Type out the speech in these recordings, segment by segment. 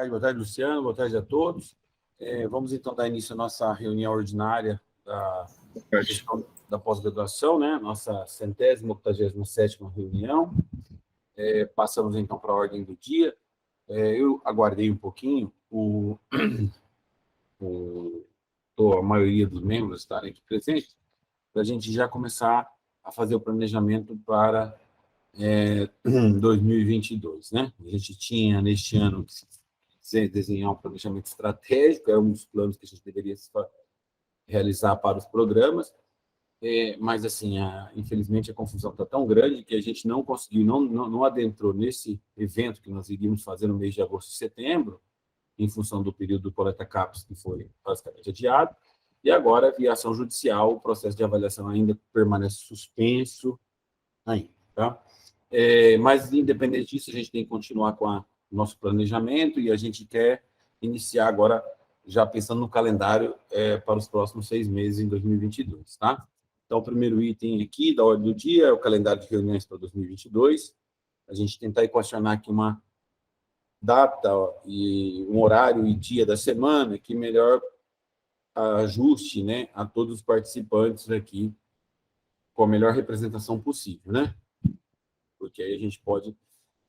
boa tarde, Luciano, boa tarde a todos. Vamos, então, dar início à nossa reunião ordinária da gestão da pós-graduação, né? Nossa 187ª reunião. Passamos, então, para a ordem do dia. Eu aguardei um pouquinho a maioria dos membros estarem aqui presentes, para a gente já começar a fazer o planejamento para 2022, né? A gente tinha, neste ano, que desenhar um planejamento estratégico, era um dos planos que a gente deveria realizar para os programas, mas, assim, infelizmente, a confusão está tão grande que a gente não conseguiu, não adentrou nesse evento que nós iríamos fazer no mês de agosto e setembro, em função do período do Coleta CAPES, que foi basicamente adiado, e agora, via ação judicial, o processo de avaliação ainda permanece suspenso ainda, tá? Mas, independente disso, a gente tem que continuar com o nosso planejamento e a gente quer iniciar agora, já pensando no calendário para os próximos 6 meses, em 2022, tá? Então, o primeiro item aqui da ordem do dia é o calendário de reuniões para 2022. A gente tentar equacionar aqui uma data e um horário e dia da semana que melhor ajuste, né, a todos os participantes aqui com a melhor representação possível, né? Porque aí a gente pode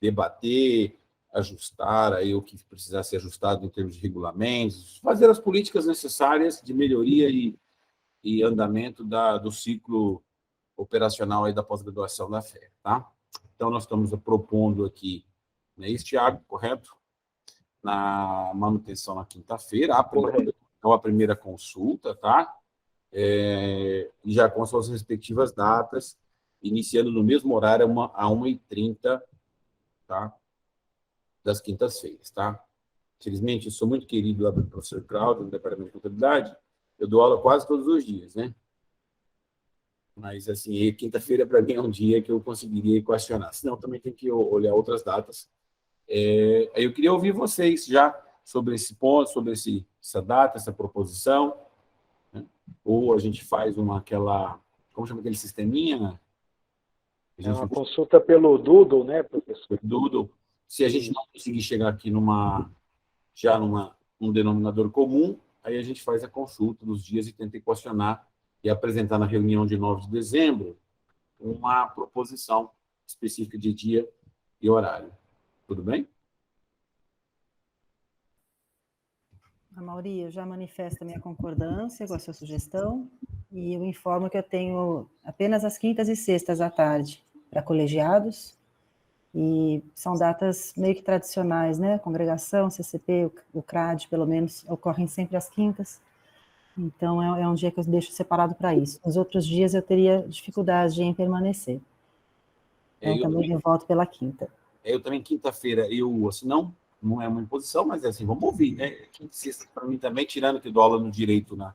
debater, ajustar aí o que precisar ser ajustado em termos de regulamentos, fazer as políticas necessárias de melhoria e andamento do ciclo operacional aí da pós-graduação da FEA, tá? Então, nós estamos propondo aqui, né, Thiago, correto? Na manutenção na quinta-feira, a primeira consulta, tá? E já com as suas respectivas datas, iniciando no mesmo horário, a 1h30, tá? Das quintas-feiras, tá? Infelizmente, eu sou muito querido lá pelo professor Cláudio, no Departamento de Contabilidade, eu dou aula quase todos os dias, né? Mas, assim, quinta-feira, para mim, é um dia que eu conseguiria equacionar. Senão, também tem que olhar outras datas. Aí eu queria ouvir vocês já sobre esse ponto, sobre essa data, essa proposição, né? Ou a gente faz como chama aquele sisteminha, né? É uma consulta pelo Doodle, né, professor? Doodle. Se a gente não conseguir chegar aqui num denominador comum, aí a gente faz a consulta dos dias e tenta equacionar e apresentar na reunião de 9 de dezembro uma proposição específica de dia e horário. Tudo bem? Mauri, eu já manifesto a minha concordância com a sua sugestão e eu informo que eu tenho apenas as quintas e sextas à tarde para colegiados, e são datas meio que tradicionais, né? Congregação, CCP, o CRAD, pelo menos, ocorrem sempre às quintas, então é um dia que eu deixo separado para isso. Os outros dias eu teria dificuldade em permanecer, então também eu volto pela quinta. Eu também, quinta-feira, assim, não é uma imposição, mas assim, vamos ouvir, né? Quinta e sexta, para mim também, tirando que dou aula no direito na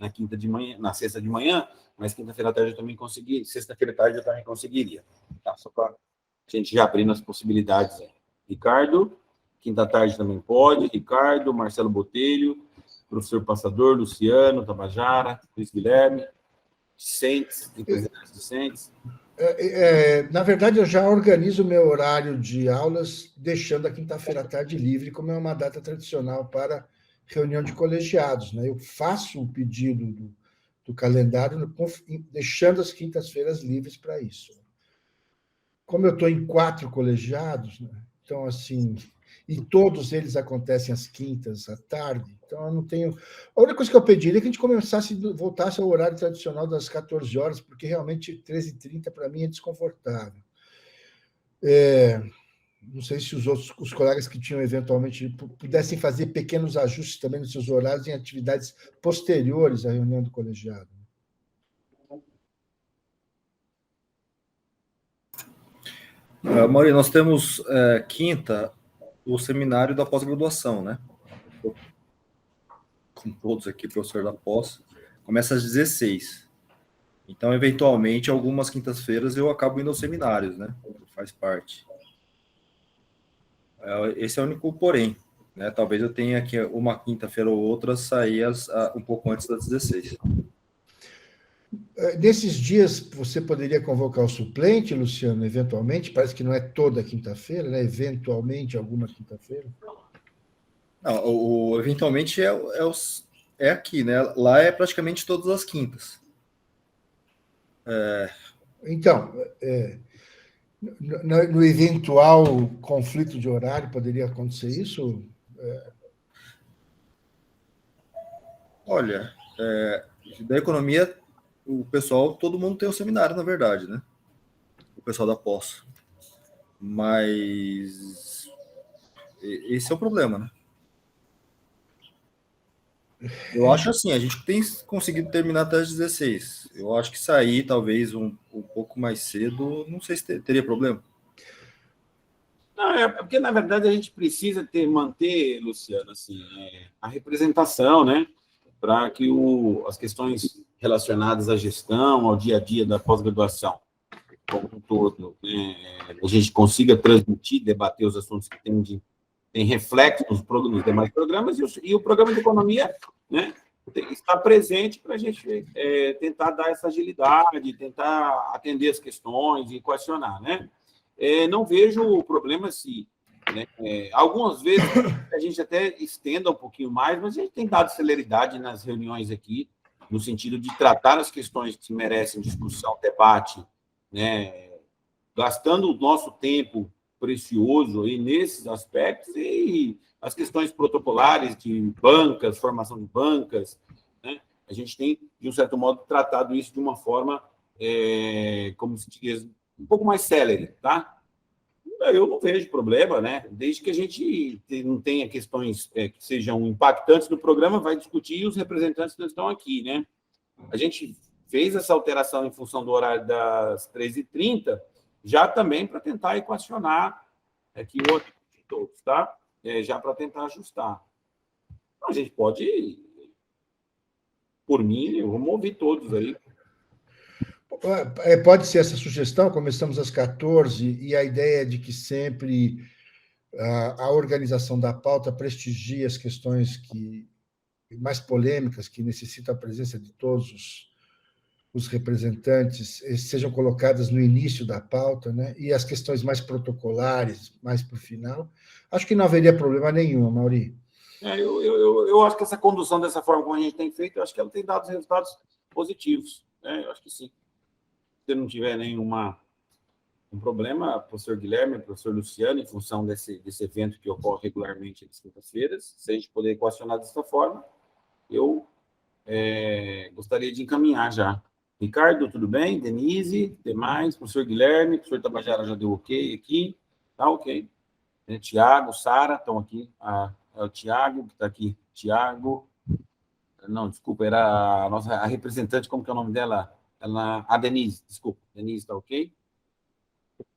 quinta de manhã, na sexta de manhã, mas quinta-feira à tarde eu também consegui, sexta-feira à tarde eu também conseguiria, tá? Só para a gente já abrindo as possibilidades aí. Ricardo, quinta à tarde também pode, Ricardo, Marcelo Botelho, professor Passador, Luciano, Tabajara, Luiz Guilherme, Vicentes, representantes docentes. Na verdade, eu já organizo o meu horário de aulas, deixando a quinta-feira à tarde livre, como é uma data tradicional para reunião de colegiados, né? Eu faço um pedido do calendário, deixando as quintas-feiras livres para isso. Como eu estou em 4 colegiados, né? Então, assim, e todos eles acontecem às quintas à tarde, então eu não tenho... A única coisa que eu pediria é que a gente voltasse ao horário tradicional das 14 horas, porque realmente 13h30 para mim é desconfortável. Não sei se os colegas que tinham eventualmente pudessem fazer pequenos ajustes também nos seus horários em atividades posteriores à reunião do colegiado. Mauri, nós temos quinta o seminário da pós-graduação, né? Com todos aqui, professor da pós, começa às 16. Então, eventualmente, algumas quintas-feiras eu acabo indo aos seminários, né? Faz parte. Esse é o único porém, né? Talvez eu tenha aqui uma quinta-feira ou outra sair um pouco antes das 16. Nesses dias, você poderia convocar o suplente, Luciano, eventualmente? Parece que não é toda quinta-feira, né? Eventualmente, alguma quinta-feira. Não, eventualmente é aqui, né? Lá é praticamente todas as quintas. Então, no eventual conflito de horário, poderia acontecer isso? Olha, da economia, o pessoal, todo mundo tem um seminário, na verdade, né? O pessoal da pós. Mas esse é o problema, né? Eu acho assim, a gente tem conseguido terminar até as 16. Eu acho que sair talvez um pouco mais cedo, não sei se teria problema. Não, porque, na verdade, a gente precisa manter, Luciano, assim, a representação, né? Para que as questões relacionadas à gestão, ao dia a dia da pós-graduação, como um todo, né, a gente consiga transmitir, debater os assuntos que tem reflexo nos demais programas, e o programa de economia, né, está presente para a gente tentar dar essa agilidade, tentar atender as questões e equacionar, né? Não vejo o problema se, né, algumas vezes a gente até estenda um pouquinho mais, mas a gente tem dado celeridade nas reuniões aqui, no sentido de tratar as questões que merecem discussão, debate, né, gastando o nosso tempo precioso aí nesses aspectos, e as questões protocolares de bancas, formação de bancas, né, a gente tem, de um certo modo, tratado isso de uma forma, como se diz, um pouco mais célere, tá? Eu não vejo problema, né? Desde que a gente não tenha questões que sejam impactantes no programa, vai discutir, e os representantes não estão aqui, né? A gente fez essa alteração em função do horário das 13h30, já também para tentar equacionar aqui o horário de todos, tá? Já para tentar ajustar. Então, a gente pode, por mim, vamos ouvir todos aí. Pode ser essa sugestão, começamos às 14h, e a ideia é de que sempre a organização da pauta prestigie as questões mais polêmicas, que necessitam a presença de todos os representantes, sejam colocadas no início da pauta, né? E as questões mais protocolares, mais para o final. Acho que não haveria problema nenhum, Mauri. Eu acho que essa condução dessa forma como a gente tem feito, eu acho que ela tem dado resultados positivos, né? Eu acho que sim. Se não tiver nenhum problema, professor Guilherme, professor Luciano, em função desse evento que ocorre regularmente nas quintas-feiras, se a gente puder equacionar dessa forma, eu gostaria de encaminhar já. Ricardo, tudo bem? Denise, demais, professor Guilherme, professor Tabajara já deu ok aqui, tá ok. Tiago, Sara, estão aqui. É o Tiago, que está aqui. Tiago, não, desculpa, era a representante, como que é o nome dela? A Denise, desculpa. Denise, está ok?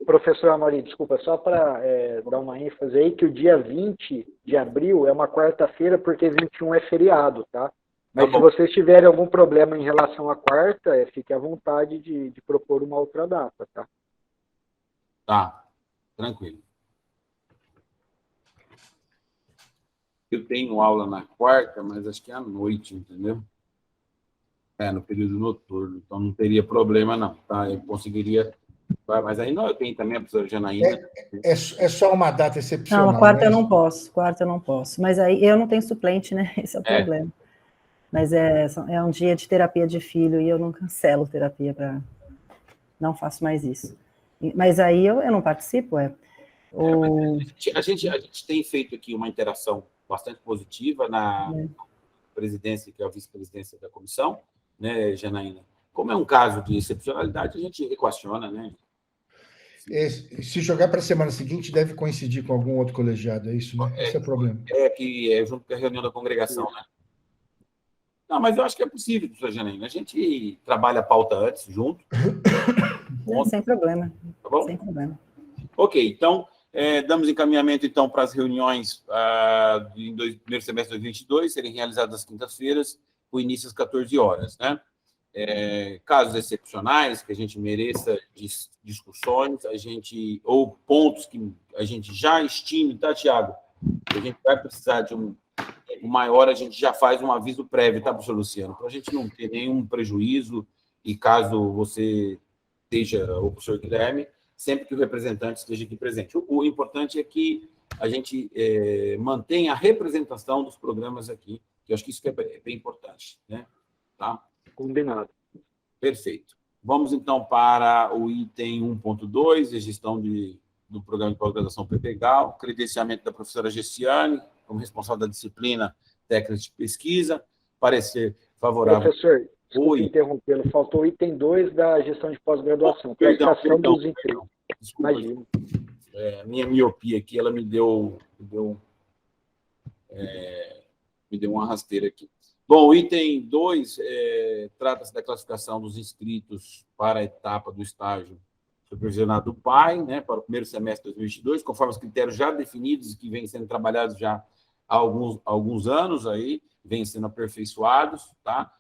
Professor Amaury, desculpa, só para dar uma ênfase aí, que o dia 20 de abril é uma quarta-feira, porque 21 é feriado, tá? Mas se vocês tiverem algum problema em relação à quarta, fique à vontade de propor uma outra data, tá? Tá, tranquilo. Eu tenho aula na quarta, mas acho que é à noite, entendeu? No período noturno, então não teria problema, não, tá? Eu conseguiria. Mas aí não, eu tenho também a professora Janaína. É só uma data excepcional. Não, quarta né? eu não posso. Mas aí eu não tenho suplente, né? Esse é o problema. Mas é um dia de terapia de filho e eu não cancelo terapia não faço mais isso. Mas aí eu não participo, A gente tem feito aqui uma interação bastante positiva na presidência, que é a vice-presidência da comissão, né, Janaína? Como é um caso de excepcionalidade, a gente equaciona, né? Se jogar para a semana seguinte, deve coincidir com algum outro colegiado, é isso, né? Esse é o problema. Que é junto com a reunião da congregação, né? Não, mas eu acho que é possível, professor Janaína. A gente trabalha a pauta antes, junto. Sem problema. Tá bom? Sem problema. Ok, então, damos encaminhamento, então, para as reuniões em primeiro semestre de 2022, serem realizadas às quintas-feiras, com início às 14h, né? Casos excepcionais que a gente mereça discussões, ou pontos que a gente já estime, tá, Tiago? Que a gente vai precisar de um maior, a gente já faz um aviso prévio, tá, professor Luciano? Para a gente não ter nenhum prejuízo, e caso você esteja, o professor Guilherme, sempre que o representante esteja aqui presente. O importante é que a gente mantém a representação dos programas aqui, que eu acho que isso é bem importante, né? Tá? Combinado. Perfeito. Vamos, então, para o item 1.2, a gestão do programa de pós-graduação PPGAL, credenciamento da professora Gessiane, como responsável da disciplina técnica de pesquisa, parecer favorável. Professor, desculpe Oi. interrompê-lo, faltou o item 2 da gestão de pós-graduação, Perdão, classificação perdão, dos empregos. Desculpa, Imagina. minha miopia aqui, ela me deu uma rasteira aqui. Bom, o item 2 trata-se da classificação dos inscritos para a etapa do estágio supervisionado do PAI, né, para o primeiro semestre de 2022, conforme os critérios já definidos e que vêm sendo trabalhados já há alguns anos, aí, vêm sendo aperfeiçoados, tá?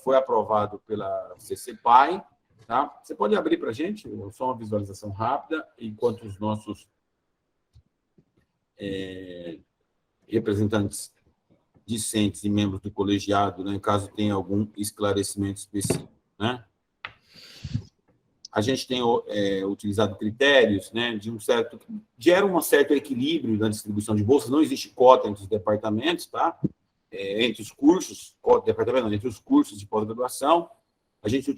Foi aprovado pela CCPAI, tá? Você pode abrir para a gente, só uma visualização rápida, enquanto os nossos representantes discentes e membros do colegiado, né, caso tenha algum esclarecimento específico, né? A gente tem utilizado critérios, né, gera um certo equilíbrio na distribuição de bolsas, não existe cota entre os departamentos, tá? Entre os cursos, entre os cursos de pós-graduação, a gente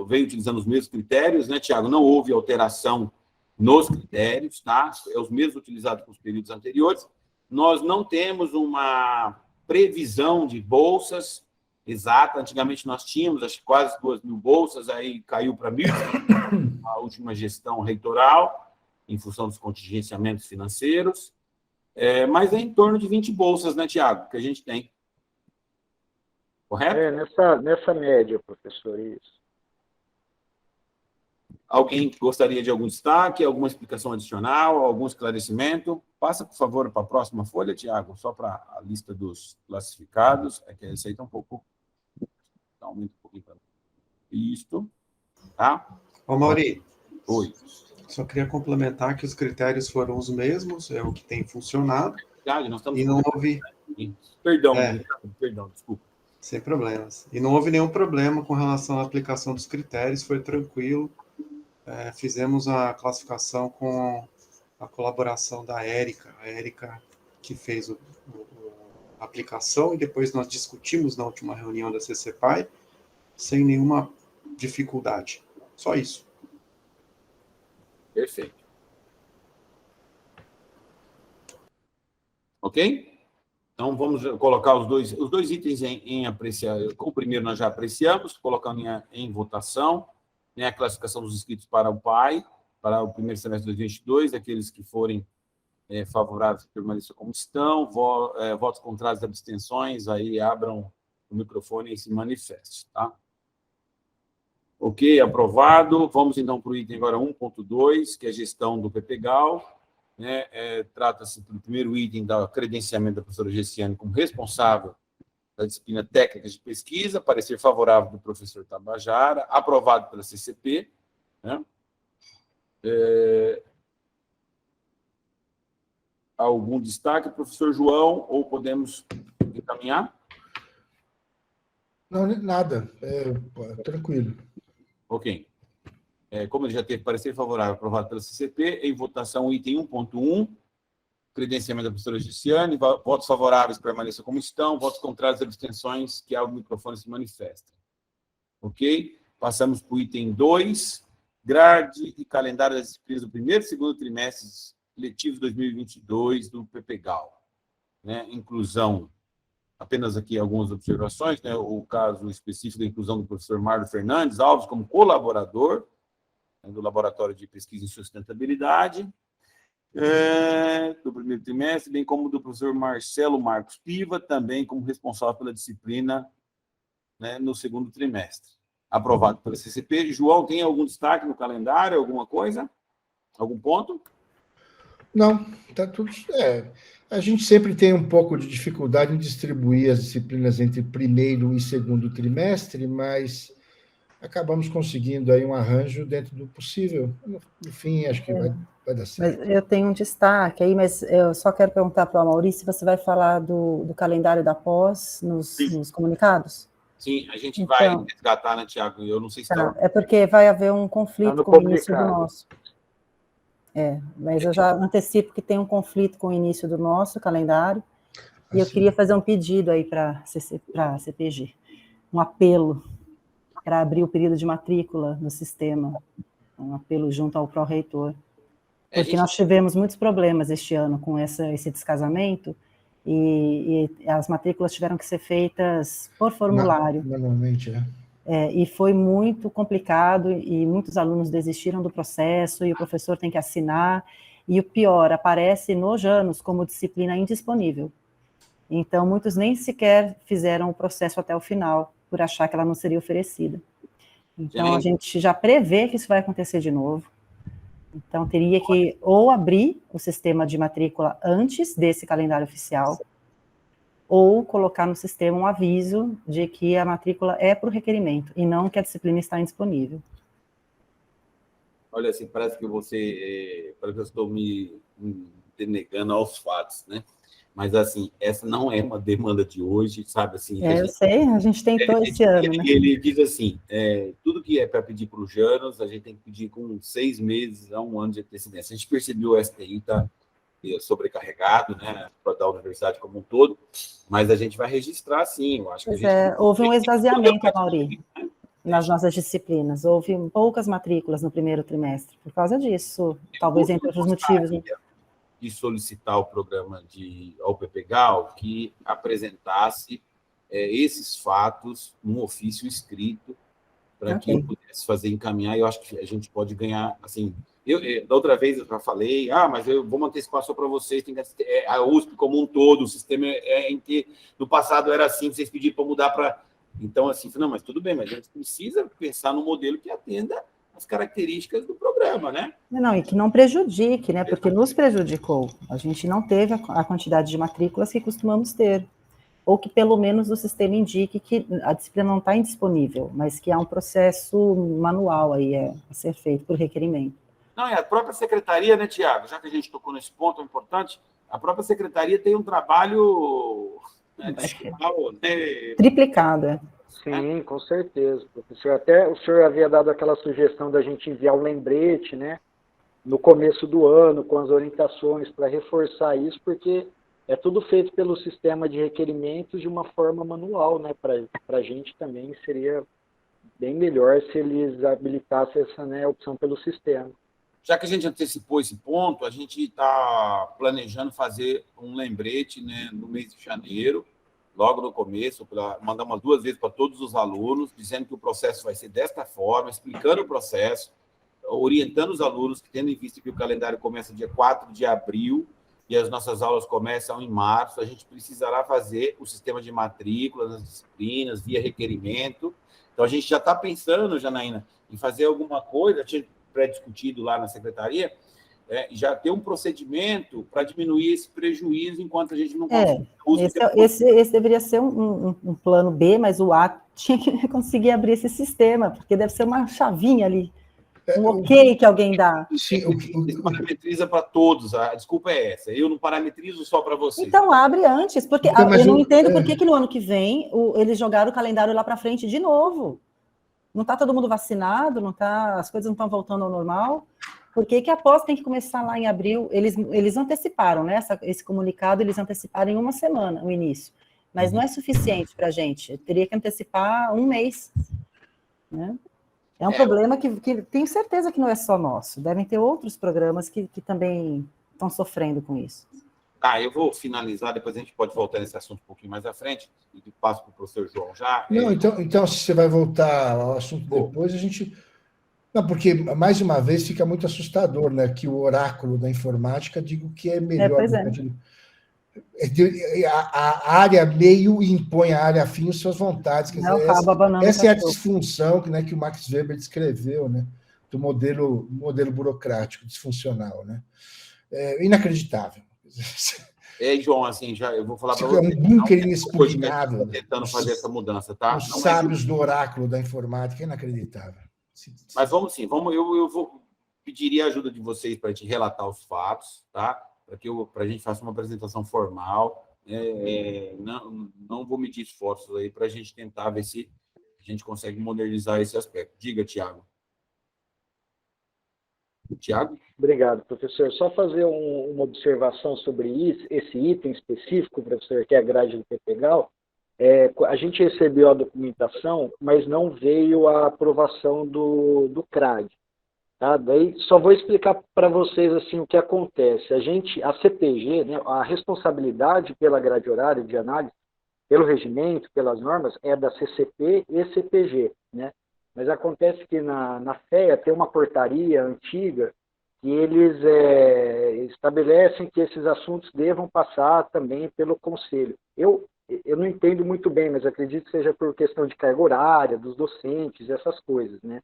veio utilizando os mesmos critérios, né, Tiago? Não houve alteração nos critérios, tá? Os mesmos utilizados para os períodos anteriores. Nós não temos uma previsão de bolsas exata. Antigamente nós tínhamos, acho que quase 2.000 bolsas, aí caiu para 1.000 a última gestão reitoral, em função dos contingenciamentos financeiros, mas é em torno de 20 bolsas, né, Tiago, que a gente tem. Correto? Nessa média, professor, isso. Alguém gostaria de algum destaque, alguma explicação adicional, algum esclarecimento? Passa, por favor, para a próxima folha, Tiago, só para a lista dos classificados. É que esse aí está um pouco... Aumenta um pouquinho para isto. Tá? Ô, Mauri. Oi. Só queria complementar que os critérios foram os mesmos, é o que tem funcionado. Nós estamos... E não houve... Perdão, desculpa. Sem problemas. E não houve nenhum problema com relação à aplicação dos critérios, foi tranquilo. Fizemos a classificação com a colaboração da Érica, a Érica que fez a aplicação, e depois nós discutimos na última reunião da CCPAI, sem nenhuma dificuldade. Só isso. Perfeito. Ok? Então, vamos colocar os dois itens em apreciar. O primeiro nós já apreciamos, colocando em votação, né, a classificação dos inscritos para o PAI, para o primeiro semestre de 2022, aqueles que forem favoráveis permaneçam como estão, votos contrários e abstenções, aí abram o microfone e se manifestem, tá? Ok, aprovado. Vamos, então, para o item agora 1.2, que é a gestão do PPGAL. Né, trata-se do primeiro item da credenciamento da professora Gessiane como responsável da disciplina técnica de pesquisa, parecer favorável do professor Tabajara, aprovado pela CCP. Né? Algum destaque, professor João, ou podemos encaminhar? Não, nada. Tranquilo. Ok. Como ele já teve parecer favorável aprovado pela CCP, em votação o item 1.1, credenciamento da professora Gessiane, votos favoráveis permaneçam como estão, votos contrários e abstenções, que ao microfone se manifestem. Ok? Passamos para o item 2, grade e calendário das disciplinas do primeiro e segundo trimestres letivos 2022 do PPGAL. Né? Inclusão, apenas aqui algumas observações, né? O caso específico da inclusão do professor Marlon Fernandes Alves como colaborador do Laboratório de Pesquisa em Sustentabilidade, do primeiro trimestre, bem como do professor Marcelo Marcos Piva, também como responsável pela disciplina, né, no segundo trimestre. Aprovado pela CCP. João, tem algum destaque no calendário, alguma coisa? Algum ponto? Não, está tudo... a gente sempre tem um pouco de dificuldade em distribuir as disciplinas entre primeiro e segundo trimestre, mas acabamos conseguindo aí um arranjo dentro do possível. No fim, acho que vai dar certo. Mas eu tenho um destaque aí, mas eu só quero perguntar para o Maurício se você vai falar do calendário da pós nos comunicados. Sim, a gente vai resgatar, né, Tiago? Eu não sei se está... É porque vai haver um conflito com o início do nosso. Mas eu já antecipo que tem um conflito com o início do nosso calendário, e eu queria fazer um pedido aí para a CPG, um apelo para abrir o período de matrícula no sistema, um apelo junto ao pró-reitor, porque nós tivemos muitos problemas este ano com esse descasamento, e as matrículas tiveram que ser feitas por formulário. Normalmente, e foi muito complicado, e muitos alunos desistiram do processo, e o professor tem que assinar, e o pior, aparece no Janus como disciplina indisponível. Então, muitos nem sequer fizeram o processo até o final, por achar que ela não seria oferecida. Então, a gente já prevê que isso vai acontecer de novo. Então, teria que ou abrir o sistema de matrícula antes desse calendário oficial, ou colocar no sistema um aviso de que a matrícula é por requerimento, e não que a disciplina está indisponível. Olha, assim, parece que eu estou me denegando aos fatos, né? Mas, assim, essa não é uma demanda de hoje, sabe? Assim, eu sei, a gente tentou esse ano, né? Ele diz assim, tudo que é para pedir para os Janus, a gente tem que pedir com 6 meses a 1 ano de antecedência. A gente percebeu o STI está sobrecarregado, né, da universidade como um todo, mas a gente vai registrar, sim, eu acho que houve um esvaziamento, Amaury, nas nossas disciplinas, houve poucas matrículas no primeiro trimestre, por causa disso, talvez entre outros motivos. De solicitar o programa ao PPGAL que apresentasse esses fatos num ofício escrito para que eu pudesse fazer encaminhar, e eu acho que a gente pode ganhar, assim, da outra vez eu já falei, mas eu vou antecipar só para vocês, tem que a USP como um todo, o sistema em que no passado era assim, vocês pediram para mudar para... Então, assim, não, mas tudo bem, mas a gente precisa pensar no modelo que atenda as características do programa, né? Não, e que não prejudique, né? Porque nos prejudicou. A gente não teve a quantidade de matrículas que costumamos ter. Ou que, pelo menos, o sistema indique que a disciplina não está indisponível, mas que há um processo manual aí a ser feito por requerimento. Não, a própria secretaria, né, Tiago? Já que a gente tocou nesse ponto importante, a própria secretaria tem um trabalho triplicado. Sim, com certeza, professor. Até o senhor havia dado aquela sugestão da gente enviar um lembrete, né, no começo do ano, com as orientações, para reforçar isso, porque é tudo feito pelo sistema de requerimentos de uma forma manual, né, para a gente também seria bem melhor se eles habilitassem essa, né, opção pelo sistema. Já que a gente antecipou esse ponto, a gente está planejando fazer um lembrete, né, no mês de janeiro, logo no começo, para mandar umas 2 vezes para todos os alunos, dizendo que o processo vai ser desta forma, explicando o processo, orientando os alunos, que tendo em vista que o calendário começa dia 4 de abril e as nossas aulas começam em março, a gente precisará fazer o sistema de matrícula nas disciplinas, via requerimento. Então, a gente já está pensando, Janaína, em fazer alguma coisa, tinha pré-discutido lá na secretaria, já ter um procedimento para diminuir esse prejuízo enquanto a gente não consegue. Esse deveria ser um plano B, mas o A tinha que conseguir abrir esse sistema, porque deve ser uma chavinha ali, ok que alguém dá. Sim, você parametriza para todos, a desculpa é essa, eu não parametrizo só para vocês. Então abre antes, porque então, eu não entendo por que no ano que vem eles jogaram o calendário lá para frente de novo. Não está todo mundo vacinado, as coisas não estão voltando ao normal. Por que a pós tem que começar lá em abril? Eles anteciparam, né? Esse comunicado, eles anteciparam em 1 semana o início. Mas não é suficiente para a gente. Eu teria que antecipar 1 mês. Né? É um problema que tenho certeza que não é só nosso. Devem ter outros programas que também estão sofrendo com isso. Eu vou finalizar, depois a gente pode voltar nesse assunto um pouquinho mais à frente, e passo para o professor João já. Não, então, se você vai voltar ao assunto depois, a gente... Não, porque, mais uma vez, fica muito assustador, né? Que o oráculo da informática diga o que é melhor. A área meio impõe à área fim as suas vontades. Quer dizer, essa é a disfunção que o Max Weber descreveu, né? Do modelo burocrático, disfuncional, né? Inacreditável. João, assim, eu vou falar para você. É um bunker inexpugnável. Tentando fazer essa mudança, tá? Os sábios do oráculo da informática, é inacreditável. Mas vamos sim, eu pediria a ajuda de vocês para a gente relatar os fatos, tá? Para a gente faça uma apresentação formal. Não vou medir esforços aí para a gente tentar ver se a gente consegue modernizar esse aspecto. Diga, Tiago. Tiago? Obrigado, professor. Só fazer uma observação sobre isso, esse item específico, professor, que é a grade do PPGAL. A gente recebeu a documentação, mas não veio a aprovação do CRAD. Tá? Daí só vou explicar para vocês assim, o que acontece. A CPG, né, a responsabilidade pela grade horária de análise, pelo regimento, pelas normas, é da CCP e CPG, né? Mas acontece que na FEA tem uma portaria antiga que eles estabelecem que esses assuntos devam passar também pelo Conselho. Eu não entendo muito bem, mas acredito que seja por questão de carga horária, dos docentes, essas coisas, né?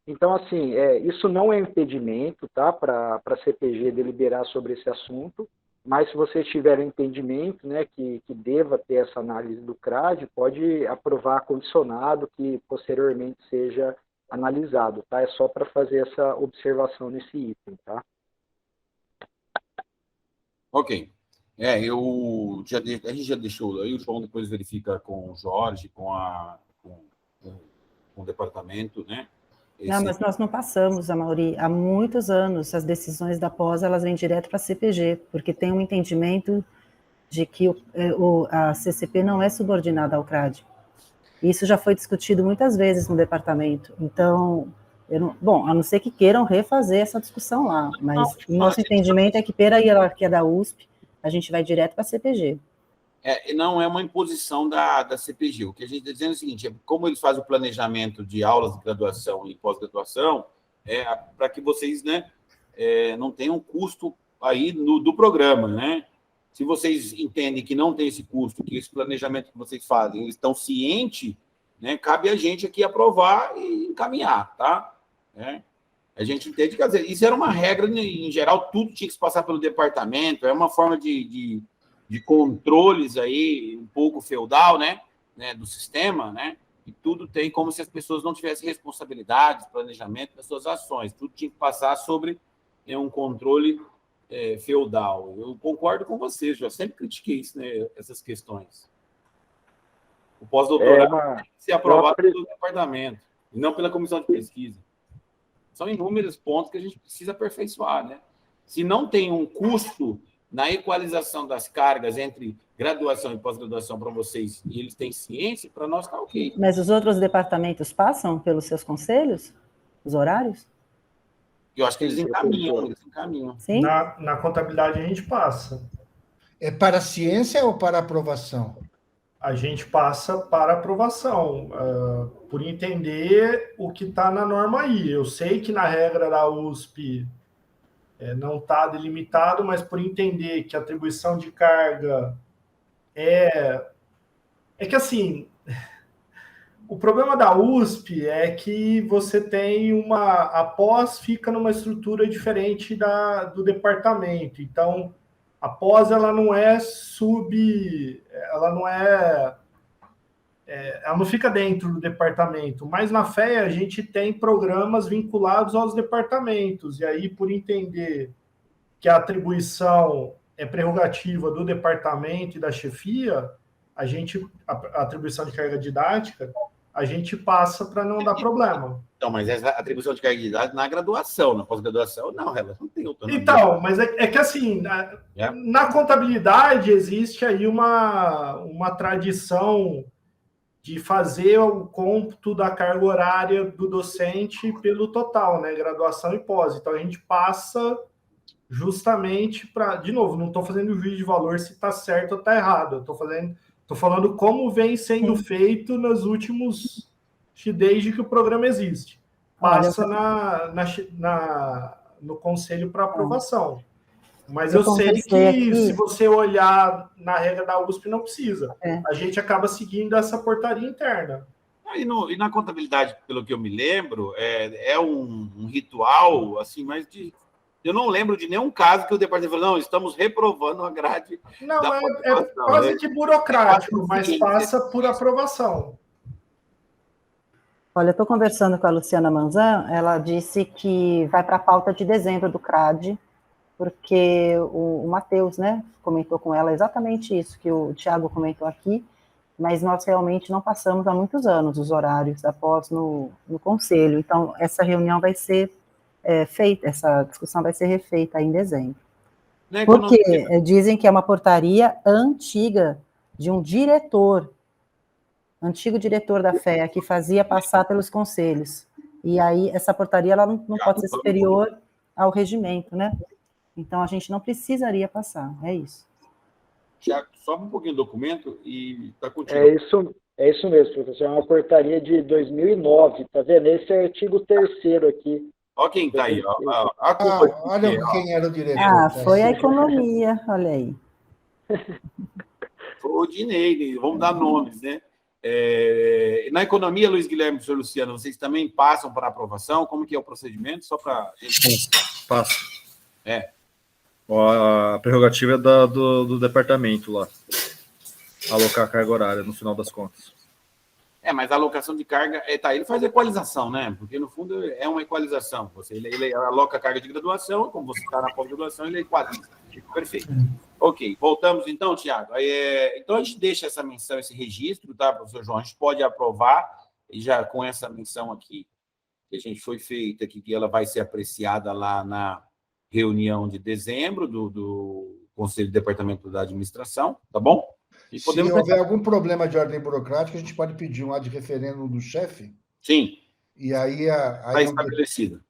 Então, assim, isso não é impedimento, tá, para a CPG deliberar sobre esse assunto, mas se vocês tiverem entendimento, né, que deva ter essa análise do CRAD, pode aprovar condicionado que posteriormente seja analisado, tá? É só para fazer essa observação nesse item, tá? Ok. A gente já deixou aí, o João depois verifica com o Jorge, com o departamento, né? Não, mas nós não passamos, Amaury, há muitos anos, as decisões da pós, elas vêm direto para a CPG, porque tem um entendimento de que a CCP não é subordinada ao CRAD. Isso já foi discutido muitas vezes no departamento. Então, bom, a não ser que queiram refazer essa discussão lá, mas o nosso entendimento é que, pela hierarquia da USP, a gente vai direto para a CPG. Não é uma imposição da CPG. O que a gente está dizendo é o seguinte, como eles fazem o planejamento de aulas de graduação e pós-graduação, para que vocês, né, não tenham custo aí do programa, né? Se vocês entendem que não tem esse custo, que esse planejamento que vocês fazem, eles estão cientes, né, cabe a gente aqui aprovar e encaminhar, tá? A gente entende que, isso era uma regra, em geral, tudo tinha que se passar pelo departamento, é uma forma de controles aí, um pouco feudal, né, do sistema, né, e tudo tem como se as pessoas não tivessem responsabilidade, planejamento das suas ações, tudo tinha que passar sobre um controle feudal. Eu concordo com vocês, já sempre critiquei isso, né, essas questões. O pós-doutorado tem que ser aprovado pelo departamento, e não pela comissão de pesquisa. São inúmeros pontos que a gente precisa aperfeiçoar, né? Se não tem um custo na equalização das cargas entre graduação e pós-graduação para vocês, e eles têm ciência, para nós está ok. Mas os outros departamentos passam pelos seus conselhos? Os horários? Eu acho que eles encaminham. Sim? Na contabilidade a gente passa. É para a ciência ou para a aprovação? A gente passa para aprovação, por entender o que está na norma aí. Eu sei que na regra da USP não está delimitado, mas por entender que a atribuição de carga é que, assim, o problema da USP é que você tem a pós fica numa estrutura diferente do departamento. Então, a pós, ela não é ela não fica dentro do departamento, mas na FEA a gente tem programas vinculados aos departamentos, e aí, por entender que a atribuição é prerrogativa do departamento e da chefia, a atribuição de carga didática, a gente passa para não dar problema. Então, mas essa atribuição de carga didática na graduação, na pós-graduação, não, ela não tem autonomia. Então, mas é que assim, na contabilidade existe aí uma tradição de fazer o cômputo da carga horária do docente pelo total, né? Graduação e pós. Então, a gente passa justamente para... De novo, não estou fazendo juízo de valor se está certo ou está errado. Estou falando como vem sendo feito nos últimos... desde que o programa existe. Passa no conselho para aprovação. Mas eu sei que se você olhar na regra da USP, não precisa. A gente acaba seguindo essa portaria interna. E na contabilidade, pelo que eu me lembro, é um ritual, assim, mas eu não lembro de nenhum caso que o departamento falou, não, estamos reprovando a grade. Não, é quase que burocrático, mas passa por aprovação. Olha, eu estou conversando com a Luciana Manzan, ela disse que vai para a pauta de dezembro do CRAD, porque o Matheus, né, comentou com ela exatamente isso que o Tiago comentou aqui, mas nós realmente não passamos há muitos anos os horários após no conselho, então essa reunião vai ser feita, essa discussão vai ser refeita aí em dezembro. Né, Porque dizem que é uma portaria antiga de um antigo diretor da FEA, que fazia passar pelos conselhos. E aí, essa portaria ela não pode ser superior ao regimento, né? Então, a gente não precisaria passar, é isso. Tiago, sobe um pouquinho do documento e está contigo. É isso mesmo, professor. É uma portaria de 2009, tá vendo? Esse é o artigo 3º aqui. Olha quem está aí, ó. A culpa olha quem era o diretor. Foi a economia, olha aí. Foi o Dinei, vamos dar nomes, né? Na economia, Luiz Guilherme e o senhor Luciano, vocês também passam para aprovação? Como que é o procedimento? Só para a gente... Passa. A prerrogativa é do departamento lá. Alocar a carga horária, no final das contas. Mas a alocação de carga... ele faz equalização, né? Porque, no fundo, é uma equalização. Ele aloca a carga de graduação, como você está na pós-graduação, ele equaliza. Perfeito. Ok, voltamos então, Tiago. Então, a gente deixa essa menção, esse registro, tá, professor João? A gente pode aprovar, e já com essa menção aqui, que a gente foi feita, que ela vai ser apreciada lá na reunião de dezembro do Conselho de Departamento da Administração, tá bom? E se houver algum problema de ordem burocrática, a gente pode pedir um ad referendo do chefe? Sim. E aí está estabelecido.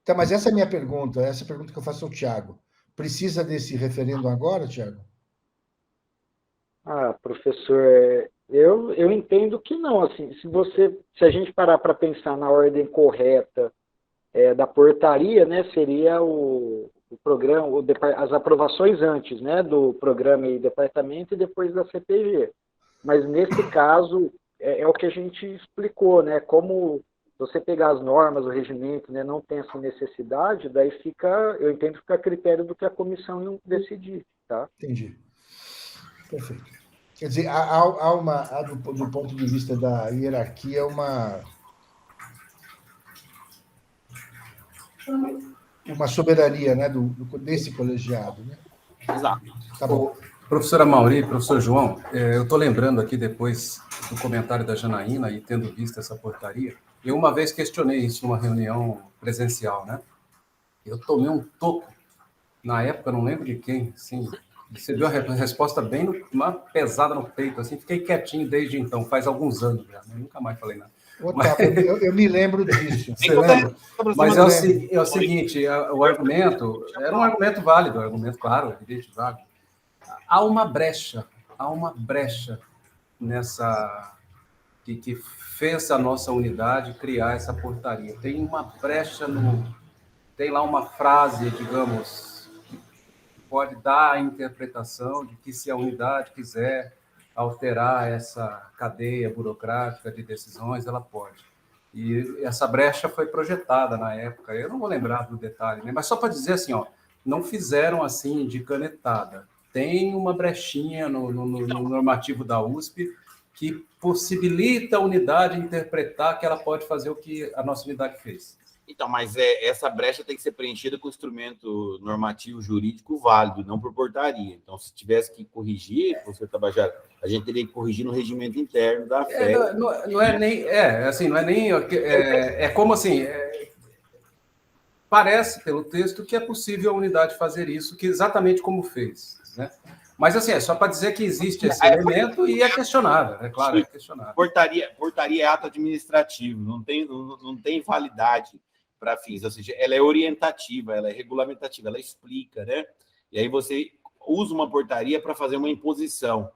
Tá, mas essa é a minha pergunta, essa é a pergunta que eu faço ao Tiago. Precisa desse referendo agora, Tiago? Professor, eu entendo que não. Assim, se a gente parar para pensar na ordem correta da portaria, né, seria o programa, as aprovações antes, né, do programa e departamento e depois da CPG. Mas nesse caso é o que a gente explicou, né? Como você pegar as normas, o regimento, né, não tem essa necessidade, daí eu entendo que fica a critério do que a comissão decidir, tá? Entendi. Perfeito. Quer dizer, do ponto de vista da hierarquia, uma soberania, né, desse colegiado, né? Exato. Tá bom. Professora Mauri, professor João, eu estou lembrando aqui depois do comentário da Janaína e tendo visto essa portaria, eu uma vez questionei isso numa reunião presencial, né? Eu tomei um toco, na época, não lembro de quem, assim, você deu a resposta bem, uma pesada no peito, assim, fiquei quietinho desde então, faz alguns anos já, né? Nunca mais falei nada. Eu me lembro disso. Você lembra? Mas é o seguinte, o argumento era um argumento válido, um argumento claro, evidente, válido. Há uma brecha nessa que fez a nossa unidade criar essa portaria. Tem uma brecha tem lá uma frase, digamos, que pode dar a interpretação de que se a unidade quiser alterar essa cadeia burocrática de decisões, ela pode. E essa brecha foi projetada na época, eu não vou lembrar do detalhe, né? Mas só para dizer assim, não fizeram assim de canetada. Tem uma brechinha no normativo da USP que possibilita a unidade interpretar que ela pode fazer o que a nossa unidade fez. Então, mas essa brecha tem que ser preenchida com instrumento normativo jurídico válido, não por portaria. Então, se tivesse que corrigir, você Tabajara, a gente teria que corrigir no regimento interno da FEA. Não é nem... não é nem... como assim... parece, pelo texto, que é possível a unidade fazer isso, que exatamente como fez, né? Mas, assim, é só para dizer que existe esse elemento e é questionável, é claro, é questionável. Portaria é ato administrativo, não tem validade para fins, ou seja, ela é orientativa, ela é regulamentativa, ela explica, né? E aí você usa uma portaria para fazer uma imposição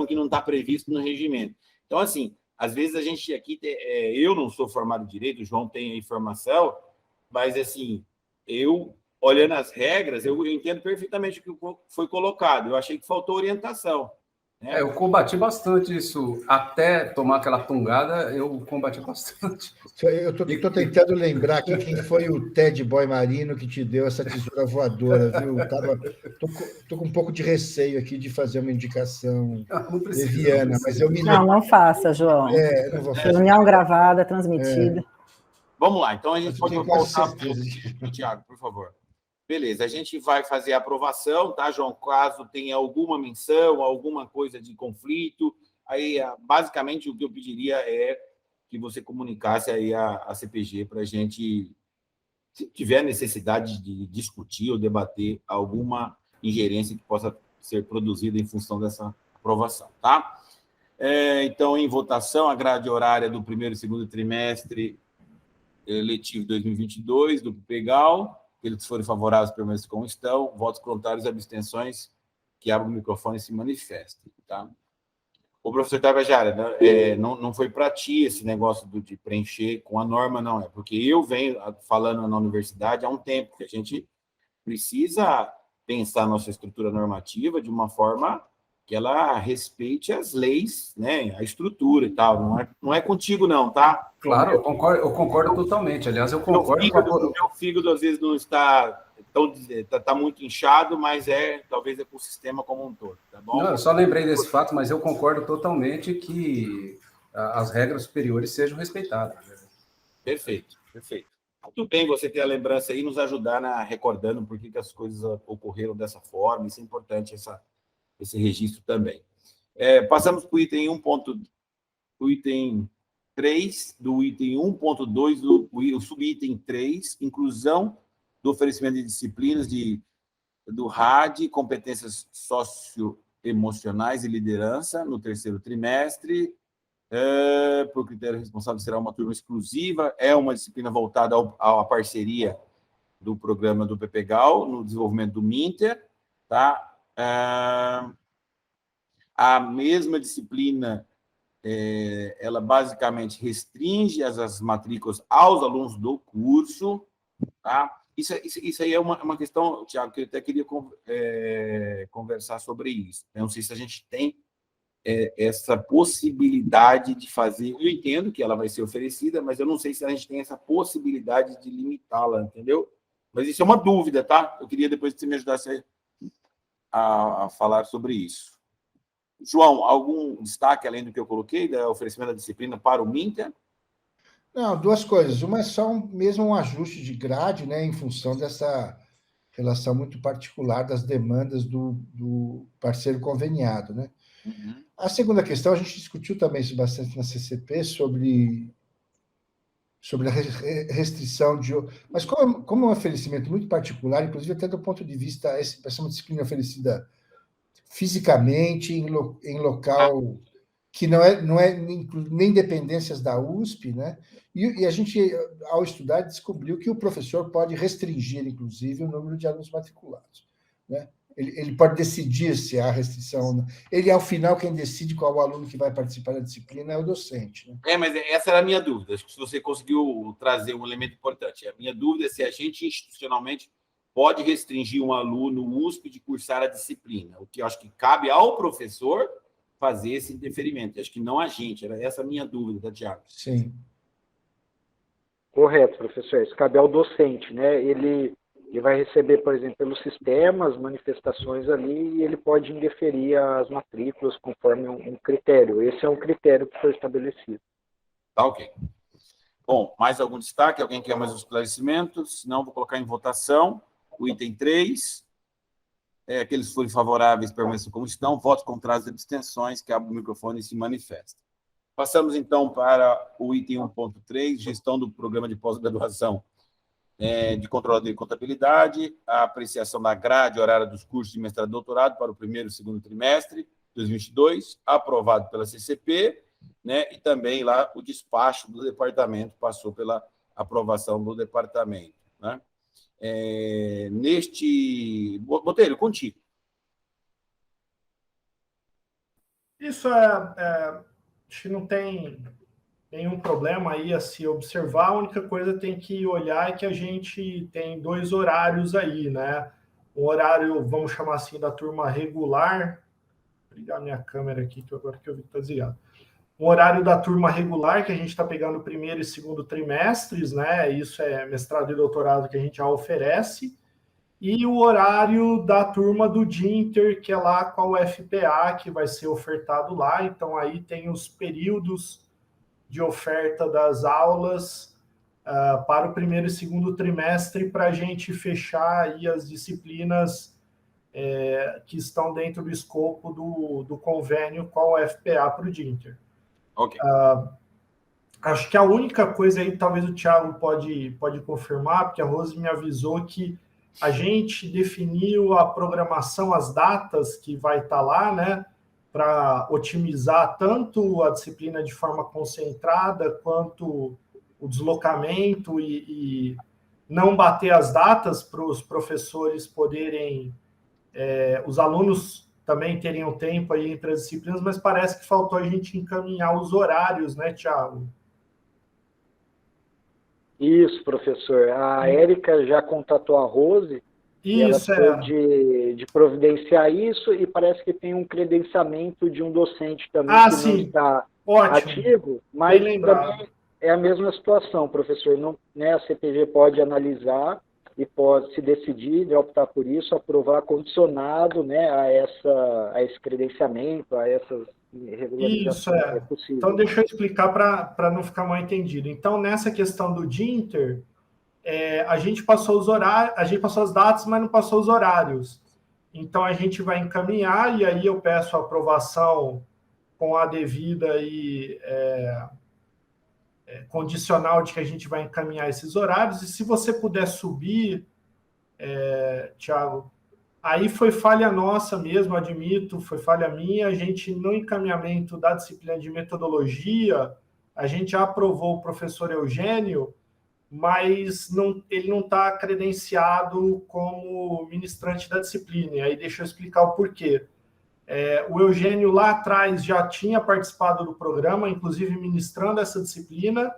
que não está previsto no regimento. Então, assim, às vezes a gente aqui, eu não sou formado em direito, o João tem a informação, mas, assim, olhando as regras, eu entendo perfeitamente o que foi colocado. Eu achei que faltou orientação. Né? Eu combati bastante isso. Até tomar aquela tungada, eu combati bastante. Eu estou tentando lembrar aqui quem foi o Ted Boy Marino que te deu essa tesoura voadora, viu? Estou com um pouco de receio aqui de fazer uma indicação leviana, mas eu me lembro. Não faça, João. Não vou fazer. Reunião gravada, transmitida. Vamos lá, então a gente pode voltar para o Tiago, por favor. Beleza, a gente vai fazer a aprovação, tá, João? Caso tenha alguma menção, alguma coisa de conflito, aí, basicamente, o que eu pediria é que você comunicasse aí a CPG para a gente se tiver necessidade de discutir ou debater alguma ingerência que possa ser produzida em função dessa aprovação, tá? Então, em votação, a grade horária do primeiro e segundo trimestre letivo 2022 do PPGAL, aqueles que forem favoráveis permaneçam como estão, votos contrários e abstenções, que abram o microfone e se manifestem, tá? O professor Tabajara, não foi para ti esse negócio de preencher com a norma, não, é porque eu venho falando na universidade há um tempo que a gente precisa pensar a nossa estrutura normativa de uma forma que ela respeite as leis, né, a estrutura e tal, não é contigo não, tá? Claro, eu concordo totalmente, aliás, eu concordo o meu fígado às vezes não está tá muito inchado, mas talvez é com o sistema como um todo, tá bom? Não, eu só lembrei desse fato, mas eu concordo totalmente que as regras superiores sejam respeitadas. Perfeito. Muito bem você ter a lembrança aí, nos ajudar recordando por que as coisas ocorreram dessa forma, isso é importante, esse registro também. Passamos para o item 3, do item 1.2, o subitem 3, inclusão do oferecimento de disciplinas do RAD, competências socioemocionais e liderança, no terceiro trimestre. Por critério responsável, será uma turma exclusiva, é uma disciplina voltada à parceria do programa do PPGAL, no desenvolvimento do Minter, tá? A mesma disciplina, ela basicamente restringe as matrículas aos alunos do curso, tá? Isso aí é uma questão, Tiago, que eu até queria conversar sobre isso. Eu não sei se a gente tem essa possibilidade de fazer. Eu entendo que ela vai ser oferecida, mas eu não sei se a gente tem essa possibilidade de limitá-la, entendeu? Mas isso é uma dúvida, tá? Eu queria depois que você me ajudasse a falar sobre isso. João, algum destaque além do que eu coloquei, do oferecimento da disciplina para o Minter? Não, duas coisas. Uma é só mesmo um ajuste de grade, né, em função dessa relação muito particular das demandas do parceiro conveniado, né? Uhum. A segunda questão, a gente discutiu também isso bastante na CCP, sobre a restrição de... Mas como é um oferecimento muito particular, inclusive até do ponto de vista, essa é uma disciplina oferecida fisicamente, em local que não é nem dependências da USP, né? E a gente, ao estudar, descobriu que o professor pode restringir, inclusive, o número de alunos matriculados, né? Ele pode decidir se há restrição. Ele, ao final, quem decide qual o aluno que vai participar da disciplina é o docente, né? Mas essa era a minha dúvida. Acho que se você conseguiu trazer um elemento importante. A minha dúvida é se a gente, institucionalmente, pode restringir um aluno USP de cursar a disciplina, o que eu acho que cabe ao professor fazer esse interferimento. Acho que não a gente. Era essa a minha dúvida, tá, Tiago? Sim. Correto, professor. Isso cabe ao docente, né? Ele vai receber, por exemplo, pelos sistemas, manifestações ali, e ele pode indeferir as matrículas conforme um critério. Esse é um critério que foi estabelecido. Tá, ok. Bom, mais algum destaque? Alguém quer mais um esclarecimento? Se não, vou colocar em votação o item 3. Aqueles que forem favoráveis permaneçam como estão. Votos contrários e abstenções, que abram o microfone e se manifestem. Passamos, então, para o item 1.3, gestão do programa de pós-graduação de controlador de contabilidade, a apreciação da grade horária dos cursos de mestrado e doutorado para o primeiro e segundo trimestre de 2022, aprovado pela CCP, né, e também lá o despacho do departamento passou pela aprovação do departamento, né? Botelho, contigo. Isso acho que não tem nenhum problema aí a se observar. A única coisa que tem que olhar é que a gente tem 2 horários aí, né? Um horário, vamos chamar assim, da turma regular. Vou ligar minha câmera aqui, que agora que eu vi que está desligado. Um horário da turma regular, que a gente está pegando o primeiro e segundo trimestres, né? Isso é mestrado e doutorado que a gente já oferece. E o horário da turma do Dinter, que é lá com a UFPA, que vai ser ofertado lá. Então, aí tem os períodos de oferta das aulas para o primeiro e segundo trimestre, para a gente fechar aí as disciplinas que estão dentro do escopo do convênio com a UFPA para o Dinter. Ok. Acho que a única coisa aí, talvez o Thiago pode confirmar, porque a Rose me avisou que a gente definiu a programação, as datas que vai estar lá, né, para otimizar tanto a disciplina de forma concentrada, quanto o deslocamento e não bater as datas para os professores poderem, os alunos também terem um tempo aí entre as disciplinas, mas parece que faltou a gente encaminhar os horários, né, Thiago? Isso, professor. A Érica já contatou a Rose e ela Isso, foi de providenciar isso, e parece que tem um credenciamento de um docente também que não sim. está Ótimo. ativo, mas também é a mesma situação, professor. Não, né, a CPG pode analisar e pode se decidir, né, optar por isso, aprovar condicionado, né, a esse credenciamento, a essas Isso, regularizações. É possível. Então, deixa eu explicar para não ficar mal entendido. Então, nessa questão do Dinter, a gente passou os horários, a gente passou as datas, mas não passou os horários. Então, a gente vai encaminhar, e aí eu peço a aprovação com a devida e condicional de que a gente vai encaminhar esses horários. E se você puder subir, Thiago, aí foi falha nossa mesmo, admito, foi falha minha. A gente, no encaminhamento da disciplina de metodologia, a gente já aprovou o professor Eugênio, mas ele não está credenciado como ministrante da disciplina. E aí deixa eu explicar o porquê. O Eugênio lá atrás já tinha participado do programa, inclusive ministrando essa disciplina.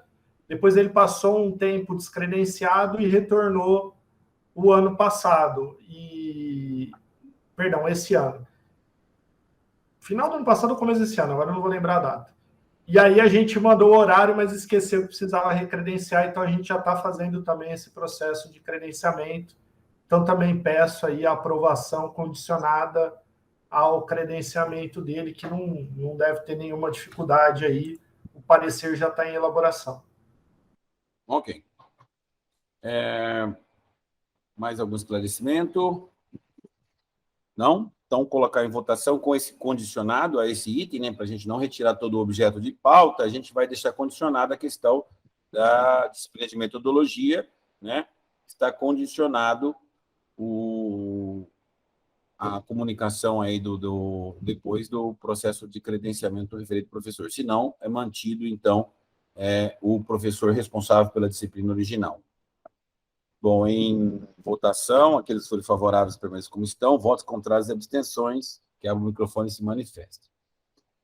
Depois ele passou um tempo descredenciado e retornou o ano passado. Perdão, esse ano. Final do ano passado ou começo desse ano, agora eu não vou lembrar a data. E aí a gente mandou o horário, mas esqueceu que precisava recredenciar, então a gente já está fazendo também esse processo de credenciamento. Então também peço aí a aprovação condicionada ao credenciamento dele, que não deve ter nenhuma dificuldade aí. O parecer já está em elaboração. Ok. Mais algum esclarecimento? Não? Então, colocar em votação com esse condicionado a esse item, né, para a gente não retirar todo o objeto de pauta, a gente vai deixar condicionada a questão da disciplina de metodologia, né? Está condicionado a comunicação aí depois do processo de credenciamento referido ao professor. Se não, é mantido, então, o professor responsável pela disciplina original. Bom, em votação, aqueles que forem favoráveis permaneçam como estão, votos contrários e abstenções, que o microfone se manifeste.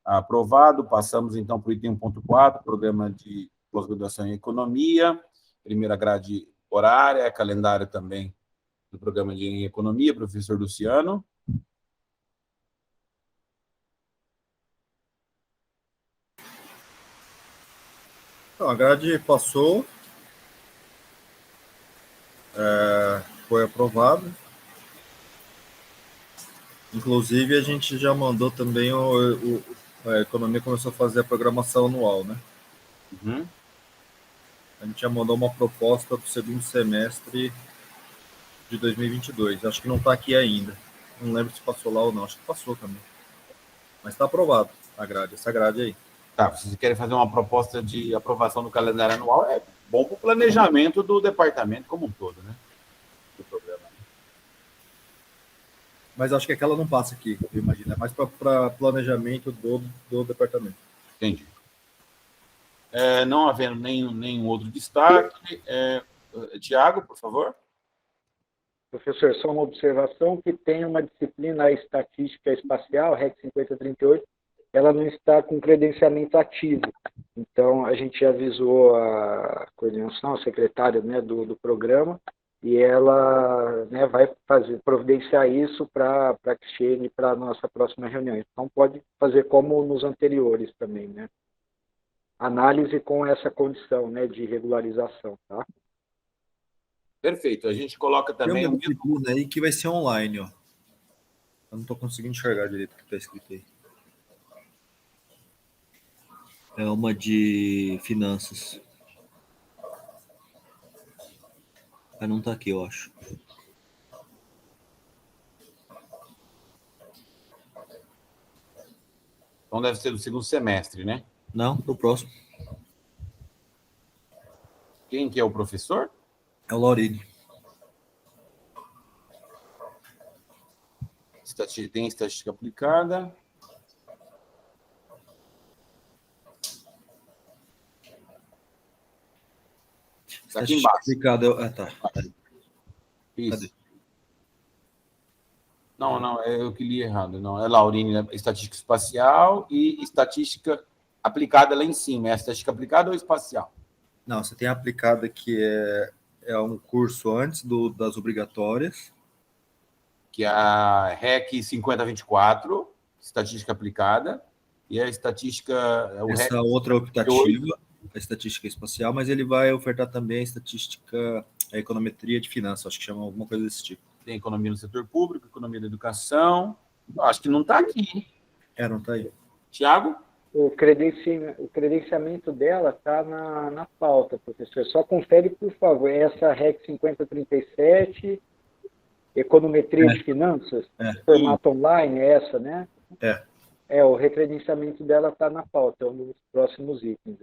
Aprovado, passamos então para o item 1.4, programa de pós-graduação em economia, primeira grade horária, calendário também do programa de economia, professor Luciano. Então, a grade passou, foi aprovado. Inclusive, a gente já mandou também, a economia começou a fazer a programação anual, né? Uhum. A gente já mandou uma proposta do segundo semestre de 2022. Acho que não está aqui ainda. Não lembro se passou lá ou não. Acho que passou também. Mas está aprovado a grade, essa grade aí. Tá, vocês querem fazer uma proposta de aprovação do calendário anual, é bom para o planejamento do departamento como um todo, né? Do programa. Mas acho que aquela não passa aqui, eu imagino. É mais para planejamento do departamento. Entendi. Não havendo nenhum outro destaque, Tiago, por favor. Professor, só uma observação, que tem uma disciplina estatística espacial, REC 5038, ela não está com credenciamento ativo. Então, a gente avisou a coordenação, a secretária, né, do programa, e ela, né, vai providenciar isso para que chegue para a nossa próxima reunião. Então, pode fazer como nos anteriores também, né? Análise com essa condição, né, de regularização, tá? Perfeito. A gente coloca também... Tem uma disciplina aí que vai ser online, ó. Eu não estou conseguindo enxergar direito o que está escrito aí. É uma de finanças. Não está aqui, eu acho. Então deve ser do segundo semestre, né? Não, do próximo. Quem que é o professor? É o Laurini. Tem estatística aplicada. Está aqui embaixo. Aplicada, tá. Isso. Cadê? Não, eu que li errado. Não, é Laurini, né? Estatística espacial e estatística aplicada lá em cima. É a estatística aplicada ou espacial? Não, você tem a aplicada que é um curso antes das obrigatórias. Que é a REC 5024, estatística aplicada, e a estatística... Essa outra optativa, a estatística espacial, mas ele vai ofertar também a estatística, a econometria de finanças, acho que chama alguma coisa desse tipo. Tem economia no setor público, economia da educação. Acho que não está aqui. Não está aí. Tiago? O credenciamento dela está na pauta, professor. Só confere, por favor, essa REC 5037, econometria de finanças, formato online, essa, né? O recredenciamento dela está na pauta, é um dos próximos itens.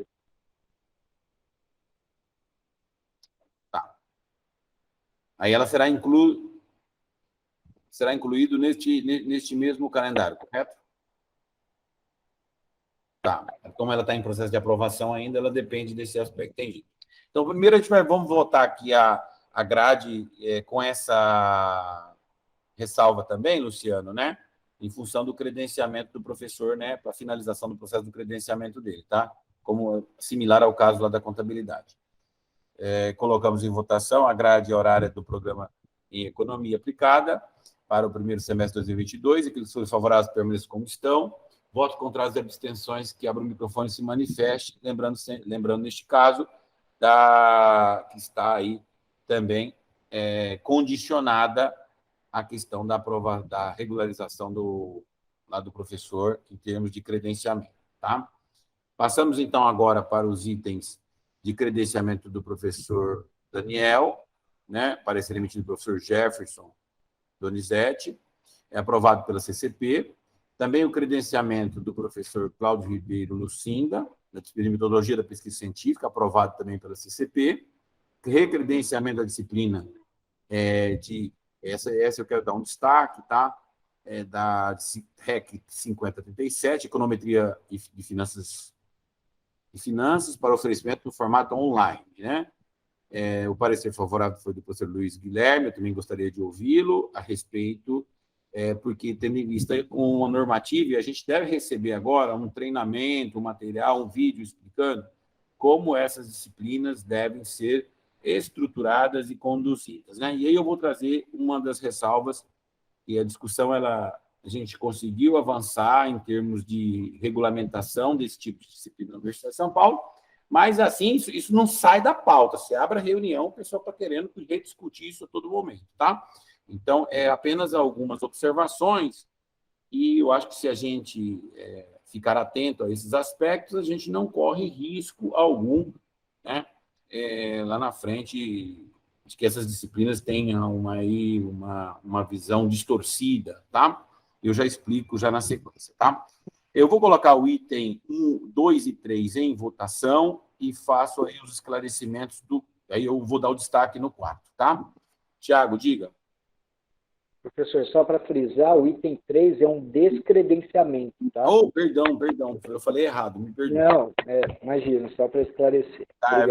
Tá. Aí ela será incluído neste mesmo calendário, correto? Tá. Como ela está em processo de aprovação ainda, ela depende desse aspecto. Entendi. Então, primeiro vamos votar aqui a grade com essa ressalva também, Luciano, né? Em função do credenciamento do professor, né? Para a finalização do processo do credenciamento dele, tá? Como similar ao caso lá da contabilidade. Colocamos em votação a grade horária do programa em economia aplicada para o primeiro semestre de 2022, e que os favoráveis permaneçam como estão. Voto contrário às abstenções, que abra o microfone e se manifeste, lembrando neste caso, que está aí também condicionada a questão da regularização do professor em termos de credenciamento. Tá? Passamos, então, agora para os itens de credenciamento do professor Daniel, né? Parecer emitido do professor Jefferson Donizete, é aprovado pela CCP. Também o credenciamento do professor Cláudio Ribeiro Lucinda, na disciplina de metodologia da pesquisa científica, aprovado também pela CCP. Recredenciamento da disciplina essa eu quero dar um destaque, tá? Da REC 5037, econometria de finanças para oferecimento no formato online, né? O parecer favorável foi do professor Luiz Guilherme, eu também gostaria de ouvi-lo a respeito, porque, tendo em vista com a normativa, a gente deve receber agora um treinamento, um material, um vídeo explicando como essas disciplinas devem ser estruturadas e conduzidas, né? E aí eu vou trazer uma das ressalvas, e a discussão, a gente conseguiu avançar em termos de regulamentação desse tipo de disciplina na Universidade de São Paulo, mas, assim, isso não sai da pauta. Você abre a reunião, o pessoal está querendo rediscutir isso a todo momento, tá? Então, apenas algumas observações, e eu acho que se a gente ficar atento a esses aspectos, a gente não corre risco algum, né? Lá na frente, de que essas disciplinas tenham uma visão distorcida, tá? Eu já explico já na sequência, tá? Eu vou colocar o item 1, 2 e 3 em votação e faço aí os esclarecimentos aí eu vou dar o destaque no 4, tá? Tiago, diga. Professor, só para frisar, o item 3 é um descredenciamento, tá? Oh, perdão, eu falei errado, me perdoe. Não, imagina, só para esclarecer. Tá,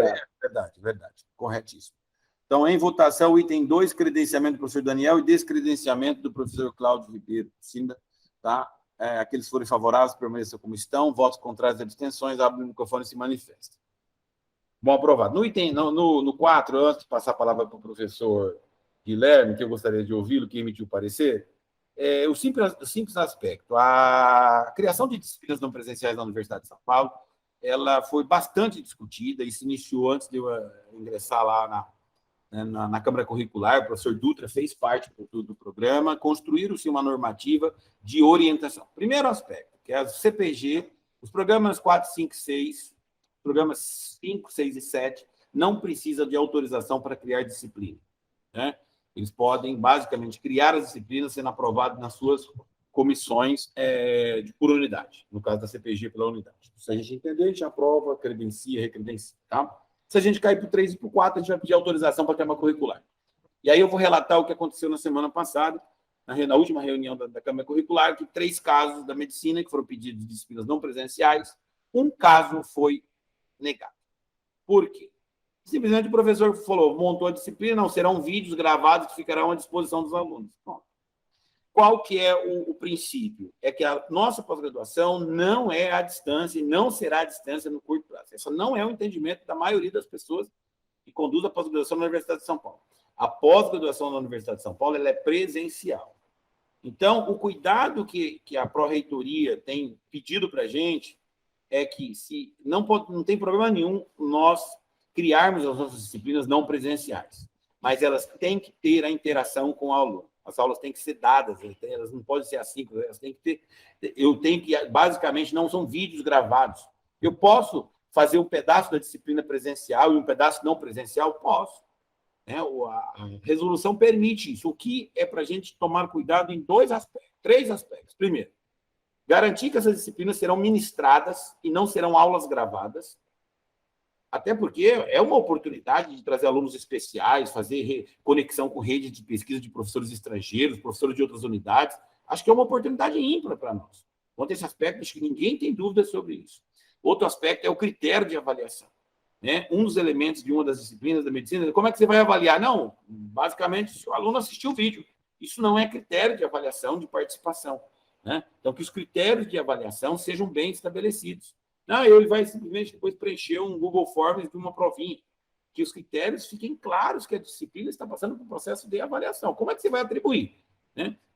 verdade, corretíssimo. Então, em votação, o item 2, credenciamento do professor Daniel e descredenciamento do professor Cláudio Ribeiro Lucinda, tá? Aqueles que forem favoráveis, permaneçam como estão. Votos contrários e abstenções, abre o microfone e se manifesta. Bom, aprovado. No 4, antes de passar a palavra para o professor Guilherme, que eu gostaria de ouvi-lo, que emitiu o parecer, o simples aspecto. A criação de disciplinas não presenciais na Universidade de São Paulo, ela foi bastante discutida e se iniciou antes de eu ingressar lá na Câmara Curricular. O professor Dutra fez parte do programa, construíram-se uma normativa de orientação. Primeiro aspecto, que é a CPG, os programas 4, 5, 6, programas 5, 6 e 7, não precisam de autorização para criar disciplina, né? Eles podem, basicamente, criar as disciplinas sendo aprovadas nas suas comissões por unidade, no caso da CPG pela unidade. Se a gente entender, a gente aprova, credencia, recredencia, tá? Se a gente cair para o 3 e para o 4, a gente vai pedir autorização para a Câmara Curricular. E aí eu vou relatar o que aconteceu na semana passada, na última reunião da Câmara Curricular, que 3 casos da medicina que foram pedidos de disciplinas não presenciais, um caso foi negado. Por quê? Simplesmente o professor falou, montou a disciplina, não serão vídeos gravados que ficarão à disposição dos alunos. Bom, qual que é o princípio? É que a nossa pós-graduação não é à distância e não será à distância no curto prazo. Esse não é o entendimento da maioria das pessoas que conduz a pós-graduação na Universidade de São Paulo. A pós-graduação na Universidade de São Paulo ela é presencial. Então, o cuidado que a Pró-Reitoria tem pedido para a gente é que se não tem problema nenhum nós criarmos as nossas disciplinas não presenciais, mas elas têm que ter a interação com o aluno. As aulas têm que ser dadas, elas não podem ser assim, elas têm que ter... basicamente, não são vídeos gravados. Eu posso fazer um pedaço da disciplina presencial e um pedaço não presencial? Posso. A resolução permite isso. O que é para a gente tomar cuidado em 3 aspectos. Primeiro, garantir que essas disciplinas serão ministradas e não serão aulas gravadas, até porque é uma oportunidade de trazer alunos especiais, fazer conexão com rede de pesquisa de professores estrangeiros, professores de outras unidades. Acho que é uma oportunidade ímpar para nós. Quanto a esse aspecto, acho que ninguém tem dúvida sobre isso. Outro aspecto é o critério de avaliação. Um dos elementos de uma das disciplinas da medicina, como é que você vai avaliar? Não, basicamente, se o aluno assistiu o vídeo. Isso não é critério de avaliação de participação. Então, que os critérios de avaliação sejam bem estabelecidos. Não, ele vai simplesmente depois preencher um Google Forms de uma provinha. Que os critérios fiquem claros que a disciplina está passando por um processo de avaliação. Como é que você vai atribuir?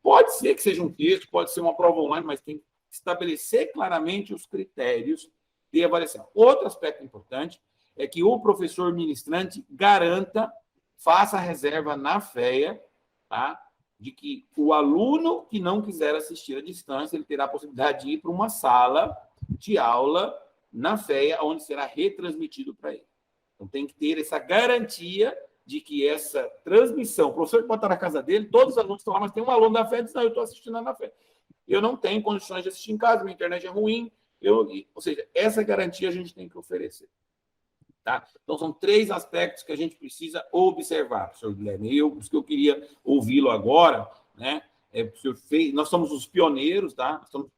Pode ser que seja um texto, pode ser uma prova online, mas tem que estabelecer claramente os critérios de avaliação. Outro aspecto importante é que o professor ministrante garanta, faça a reserva na FEA, tá? De que o aluno que não quiser assistir à distância, ele terá a possibilidade de ir para uma sala de aula na FEA, onde será retransmitido para ele. Então, tem que ter essa garantia de que essa transmissão, o professor pode estar na casa dele, todos os alunos estão lá, mas tem um aluno da FEA que diz, não, eu estou assistindo na FEA. Eu não tenho condições de assistir em casa, minha internet é ruim, ou seja, essa garantia a gente tem que oferecer. Tá? Então, são 3 aspectos que a gente precisa observar, professor Guilherme. Por isso que eu queria ouvi-lo agora, nós somos os pioneiros, tá? Nós somos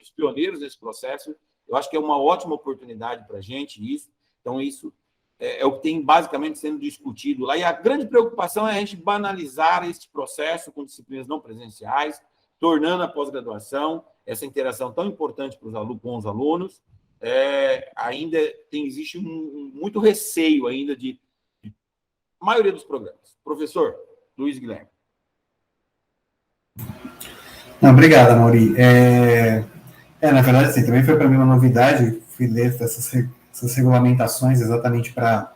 os pioneiros desse processo. Eu acho que é uma ótima oportunidade para a gente isso. Então, isso é o que tem basicamente sendo discutido lá. E a grande preocupação é a gente banalizar este processo com disciplinas não presenciais, tornando a pós-graduação essa interação tão importante para os alunos, com os alunos. Ainda existe muito receio ainda de maioria dos programas. Professor Luiz Guilherme. Não, obrigado, Amaury. Na verdade, assim, também foi para mim uma novidade, fui ler essas regulamentações exatamente para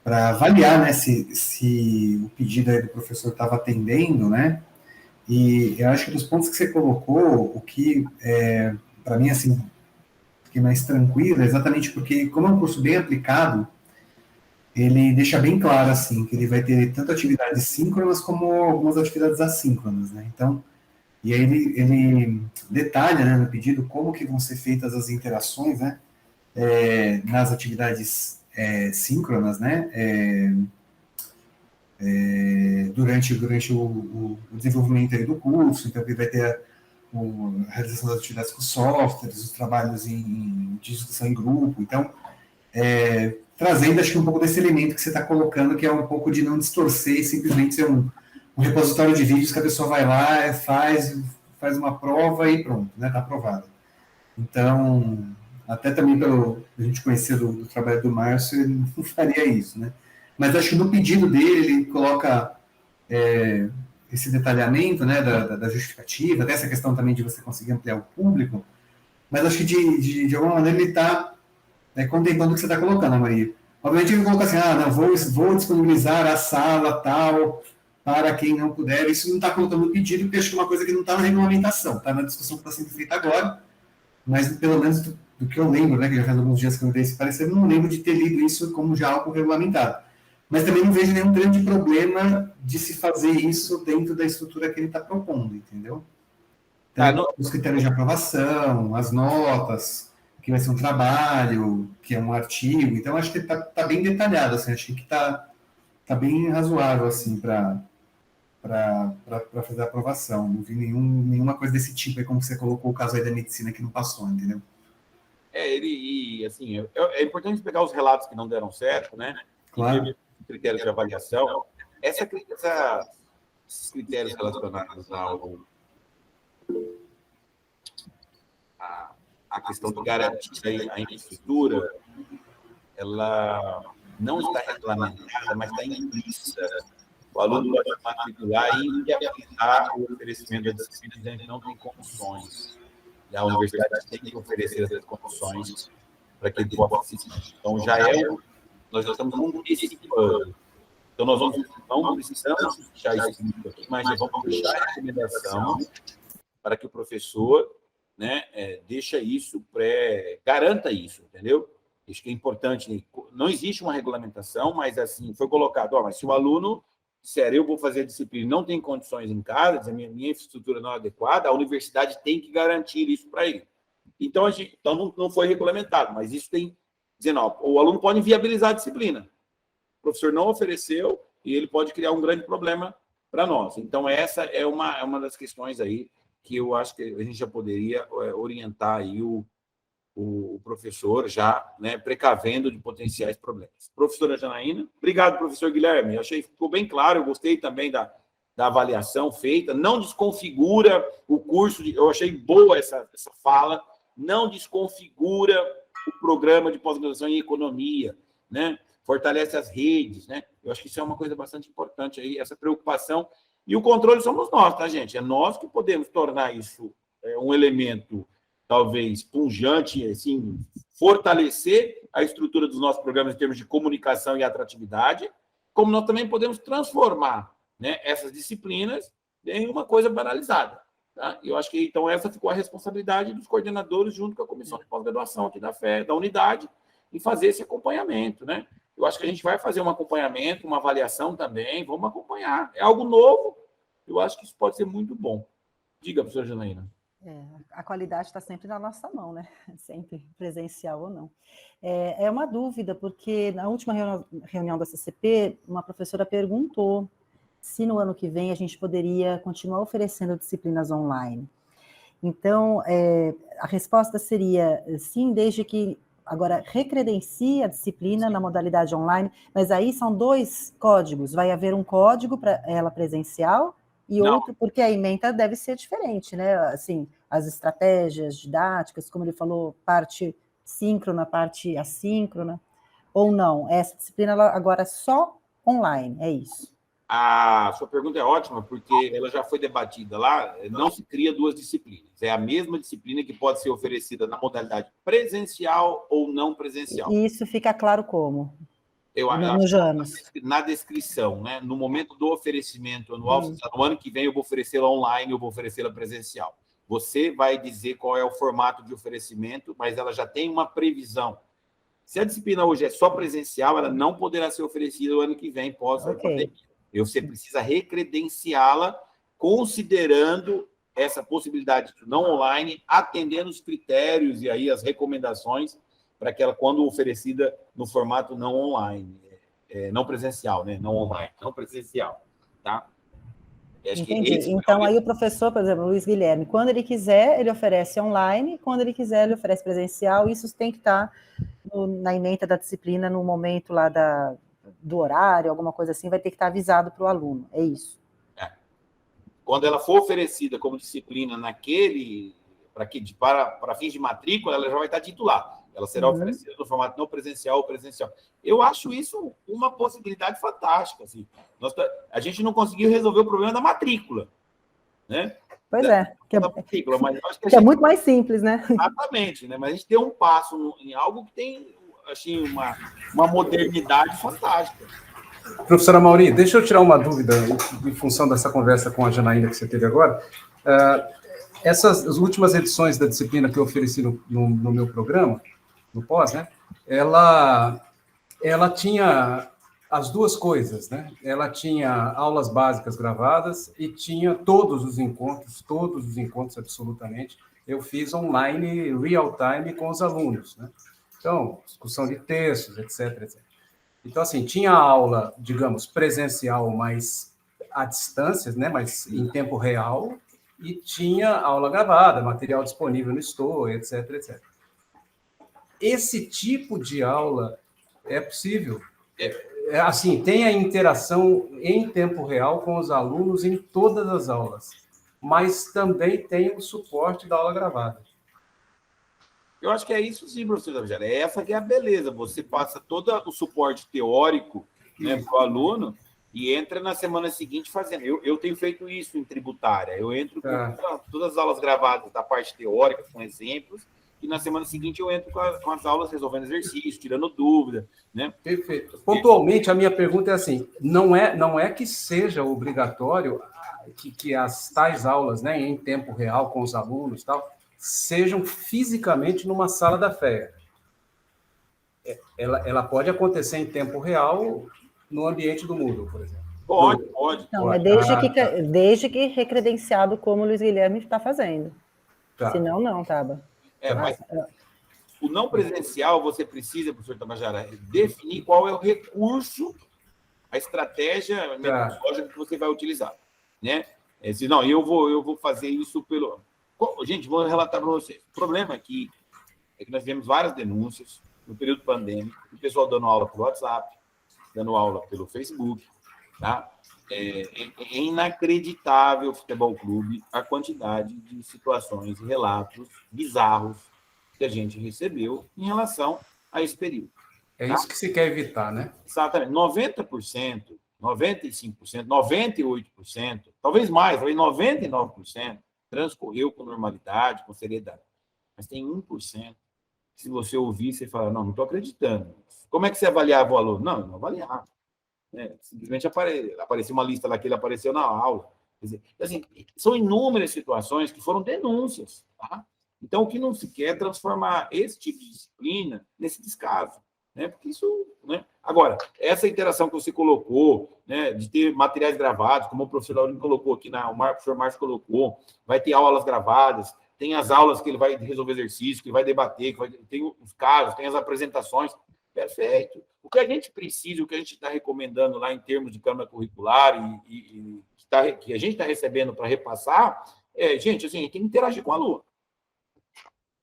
avaliar, né, se o pedido aí do professor estava atendendo, né, e eu acho que dos pontos que você colocou, o que, para mim, assim, fiquei mais tranquilo, exatamente porque, como é um curso bem aplicado, ele deixa bem claro, assim, que ele vai ter tanto atividades síncronas como algumas atividades assíncronas, né, então, e aí ele detalha, né, no pedido como que vão ser feitas as interações, né, nas atividades síncronas, né, durante o desenvolvimento aí do curso. Então ele vai ter a realização das atividades com softwares, os trabalhos de discussão em grupo. Então, trazendo, acho que um pouco desse elemento que você está colocando, que é um pouco de não distorcer e simplesmente ser um repositório de vídeos que a pessoa vai lá, faz uma prova e pronto, né, está aprovado. Então, até também pelo a gente conhecer do trabalho do Márcio, ele não faria isso, né? Mas acho que no pedido dele, ele coloca esse detalhamento, né, da justificativa, dessa questão também de você conseguir ampliar o público, mas acho que de alguma maneira ele está contemplando o que você está colocando, Maria. Obviamente ele coloca assim, não, vou disponibilizar a sala tal para quem não puder. Isso não está colocando no pedido, porque acho que é uma coisa que não está na regulamentação, está na discussão que está sendo feita agora, mas pelo menos do que eu lembro, né, que já faz alguns dias que eu vi esse parecer, eu não lembro de ter lido isso como já algo regulamentado. Mas também não vejo nenhum grande problema de se fazer isso dentro da estrutura que ele está propondo, entendeu? Então, os critérios de aprovação, as notas, que vai ser um trabalho, que é um artigo. Então, acho que está bem detalhado, assim, acho que está bem razoável, assim, para fazer a aprovação. Não vi nenhuma coisa desse tipo, aí como você colocou o caso aí da medicina que não passou, entendeu? Assim, é importante pegar os relatos que não deram certo, né? Claro. Critérios de avaliação. Esses critérios relacionados à questão de garantir a infraestrutura, ela não está regulamentada, mas está implícita. O aluno pode matricular e inviabilizar o oferecimento da disciplina, a gente não tem condições. E a universidade tem que oferecer essas condições para que ele possa assistir. Então, nós já estamos antecipando. Então, nós não precisamos deixar isso aqui, mas vamos deixar a recomendação para que o professor, né, deixa isso, garanta isso, entendeu? Acho que é importante. Não existe uma regulamentação, mas assim, foi colocado, mas se o aluno disser, eu vou fazer a disciplina, não tem condições em casa, minha infraestrutura não é adequada, a universidade tem que garantir isso para ele. Então, não foi regulamentado, mas isso tem, dizendo, o aluno pode inviabilizar a disciplina. O professor não ofereceu e ele pode criar um grande problema para nós. Então, essa é uma das questões aí que eu acho que a gente já poderia orientar aí o professor já, né, precavendo de potenciais problemas. Professora Janaína, obrigado, professor Guilherme, achei que ficou bem claro, eu gostei também da avaliação feita, não desconfigura o curso, eu achei boa essa fala, não desconfigura o programa de pós-graduação em economia, né, fortalece as redes, né, eu acho que isso é uma coisa bastante importante aí, essa preocupação, e o controle somos nós, tá, gente? É nós que podemos tornar isso um elemento talvez punjante, assim, fortalecer a estrutura dos nossos programas em termos de comunicação e atratividade, como nós também podemos transformar, né, essas disciplinas em uma coisa banalizada. Tá? Eu acho que, então, essa ficou a responsabilidade dos coordenadores junto com a comissão de pós-graduação aqui da unidade, em fazer esse acompanhamento. Né? Eu acho que a gente vai fazer um acompanhamento, uma avaliação também, vamos acompanhar. É algo novo, eu acho que isso pode ser muito bom. Diga, professora Janaína. A qualidade está sempre na nossa mão, né? Sempre presencial ou não. É uma dúvida, porque na última reunião da CCP, uma professora perguntou se no ano que vem a gente poderia continuar oferecendo disciplinas online. Então, a resposta seria sim, desde que agora recredencie a disciplina na modalidade online, mas aí são 2 códigos, vai haver um código para ela presencial e outro, porque a ementa deve ser diferente, né? Assim, as estratégias didáticas, como ele falou, parte síncrona, parte assíncrona, ou não? Essa disciplina agora é só online, é isso? A sua pergunta é ótima, porque ela já foi debatida lá, não se cria 2 disciplinas, é a mesma disciplina que pode ser oferecida na modalidade presencial ou não presencial. E isso fica claro como? Eu acho que na descrição, né? No momento do oferecimento anual, no ano que vem eu vou oferecê-la online, eu vou oferecê-la presencial. Você vai dizer qual é o formato de oferecimento, mas ela já tem uma previsão. Se a disciplina hoje é só presencial, ela não poderá ser oferecida o ano que vem, pós-pandemia. Você precisa recredenciá-la, considerando essa possibilidade de não online, atendendo os critérios e aí as recomendações para que ela, quando oferecida no formato não online, não presencial, né? Não online, não presencial, tá? Entendi. Então, aí o professor, por exemplo, Luiz Guilherme, quando ele quiser, ele oferece online, quando ele quiser, ele oferece presencial, isso tem que estar na ementa da disciplina, no momento lá do horário, alguma coisa assim, vai ter que estar avisado para o aluno, é isso? Quando ela for oferecida como disciplina para fins de matrícula, ela já vai estar titular. Ela será oferecida no formato não presencial ou presencial. Eu acho isso uma possibilidade fantástica. Assim. A gente não conseguiu resolver o problema da matrícula. Né? Pois é. Matrícula, mas acho que é muito mais simples, né? Exatamente. Né? Mas a gente deu um passo em algo que tem assim, uma modernidade fantástica. Professora Mauri, deixa eu tirar uma dúvida em função dessa conversa com a Janaína que você teve agora. As últimas edições da disciplina que eu ofereci no meu programa, no pós, né? Ela tinha as 2 coisas, né? Ela tinha aulas básicas gravadas e tinha todos os encontros absolutamente. eu fiz online, real time, com os alunos, né? Então, discussão de textos, etc, etc. Então, assim, tinha aula, digamos, presencial, mas à distância, né? Mas em tempo real, e tinha aula gravada, material disponível no Store, etc, etc. Esse tipo de aula é possível. Assim, tem a interação em tempo real com os alunos em todas as aulas, mas também tem o suporte da aula gravada. Eu acho que é isso sim, professor Tabajara. É essa que é a beleza. Você passa todo o suporte teórico, né, para o aluno e entra na semana seguinte fazendo. Eu tenho feito isso em tributária. Eu entro com todas as aulas gravadas da parte teórica, com exemplos, e na semana seguinte eu entro com as aulas resolvendo exercícios, tirando dúvida, né? Perfeito. Pontualmente, a minha pergunta é assim, não é que seja obrigatório que as tais aulas, né, em tempo real com os alunos, tal, sejam fisicamente numa sala da FEA. Ela pode acontecer em tempo real no ambiente do Moodle, por exemplo. Pode. Não, mas desde que recredenciado, como o Luiz Guilherme está fazendo. Tá. Senão, não, Taba. Mas o não presencial, você precisa, professor Tabajara, definir qual é o recurso, a estratégia metodológica que você vai utilizar, né? Não, eu vou fazer isso pelo... Gente, vou relatar para vocês. O problema aqui é que nós tivemos várias denúncias no período pandêmico, o pessoal dando aula pelo WhatsApp, dando aula pelo Facebook, tá? É inacreditável o Futebol Clube a quantidade de situações e relatos bizarros que a gente recebeu em relação a esse período. É isso que se quer evitar, né? Exatamente. 90%, 95%, 98%, talvez mais, talvez 99%, transcorreu com normalidade, com seriedade. Mas tem 1%, se você ouvir, você fala, não estou acreditando. Como é que você avaliava o aluno? Não avaliava. Simplesmente apareceu uma lista lá que ele apareceu na aula. Quer dizer, assim, são inúmeras situações que foram denúncias. Tá? Então, o que não se quer é transformar esse tipo de disciplina nesse descaso. Né? Porque isso... Né? Agora, essa interação que você colocou, né, de ter materiais gravados, como o professor Laurino colocou aqui, o professor Márcio colocou, vai ter aulas gravadas, tem as aulas que ele vai resolver exercício, que ele vai debater, tem os casos, tem as apresentações. Perfeito. O que a gente precisa, o que a gente está recomendando lá em termos de câmara curricular que a gente está recebendo para repassar, gente, assim, a gente tem que interagir com o aluno.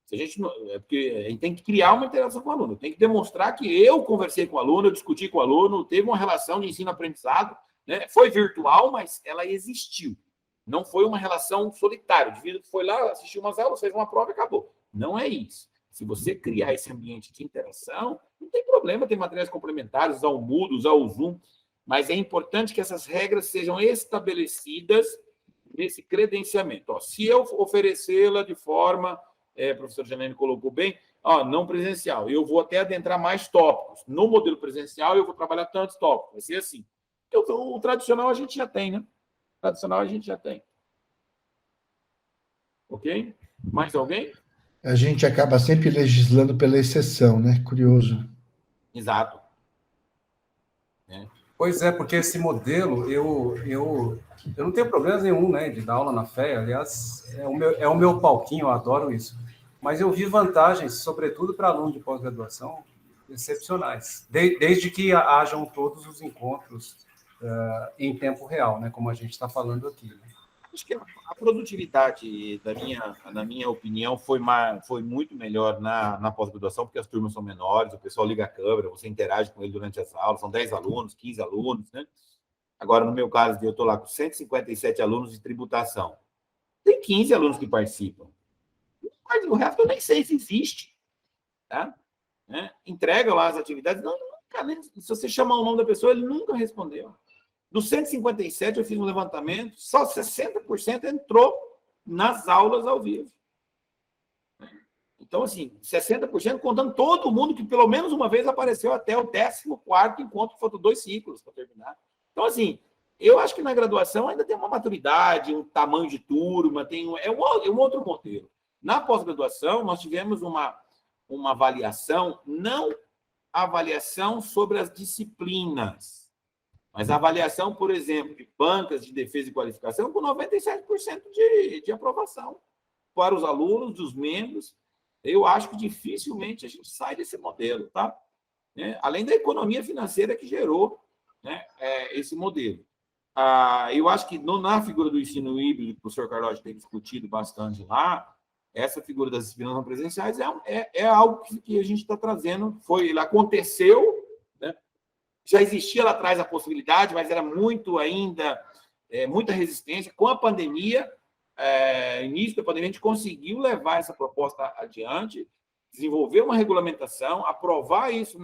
Se a gente porque a gente tem que criar uma interação com o aluno, tem que demonstrar que eu conversei com o aluno, eu discuti com o aluno, teve uma relação de ensino-aprendizado, né? Foi virtual, mas ela existiu. Não foi uma relação solitária. O indivíduo foi lá, assistiu umas aulas, fez uma prova e acabou. Não é isso. Se você criar esse ambiente de interação, não tem problema ter materiais complementares, usar o Moodle, usar o Zoom, mas é importante que essas regras sejam estabelecidas nesse credenciamento. Se eu oferecê-la de forma, o professor Janine colocou bem, não presencial, eu vou até adentrar mais tópicos. No modelo presencial, eu vou trabalhar tantos tópicos. Vai ser assim. Então, o tradicional a gente já tem, né? O tradicional a gente já tem. Ok? Mais alguém? A gente acaba sempre legislando pela exceção, né? Curioso. Exato. Pois é, porque esse modelo, eu não tenho problema nenhum, né, de dar aula na FEA, aliás, é o meu palquinho, eu adoro isso. Mas eu vi vantagens, sobretudo para alunos de pós-graduação, excepcionais, desde que hajam todos os encontros em tempo real, né, como a gente está falando aqui. Né? Acho que a produtividade, na minha opinião, foi muito melhor na pós-graduação, porque as turmas são menores, o pessoal liga a câmera, você interage com ele durante as aulas, são 10 alunos, 15 alunos, né? Agora, no meu caso, eu estou lá com 157 alunos de tributação. Tem 15 alunos que participam. Mas o resto eu nem sei se existe. Tá? Entrega lá as atividades. Nunca, né? Se você chamar o nome da pessoa, ele nunca respondeu. Dos 157, eu fiz um levantamento, só 60% entrou nas aulas ao vivo. Então, assim, 60% contando todo mundo que pelo menos uma vez apareceu até o 14º encontro, que faltam 2 ciclos para terminar. Então, assim, eu acho que na graduação ainda tem uma maturidade, um tamanho de turma, é um outro modelo. Na pós-graduação, nós tivemos uma avaliação, não avaliação sobre as disciplinas, mas a avaliação, por exemplo, de bancas de defesa e qualificação com 97% de aprovação. para os alunos, dos membros, eu acho que dificilmente a gente sai desse modelo, tá? Além da economia financeira que gerou, né, esse modelo. Eu acho que na figura do ensino híbrido, que o professor Carlotti tem discutido bastante lá, essa figura das disciplinas não presenciais é algo que a gente está trazendo. Ele aconteceu, né? Já existia lá atrás a possibilidade, mas era muito ainda, muita resistência. Com a pandemia, início da pandemia, a gente conseguiu levar essa proposta adiante, desenvolver uma regulamentação, aprovar isso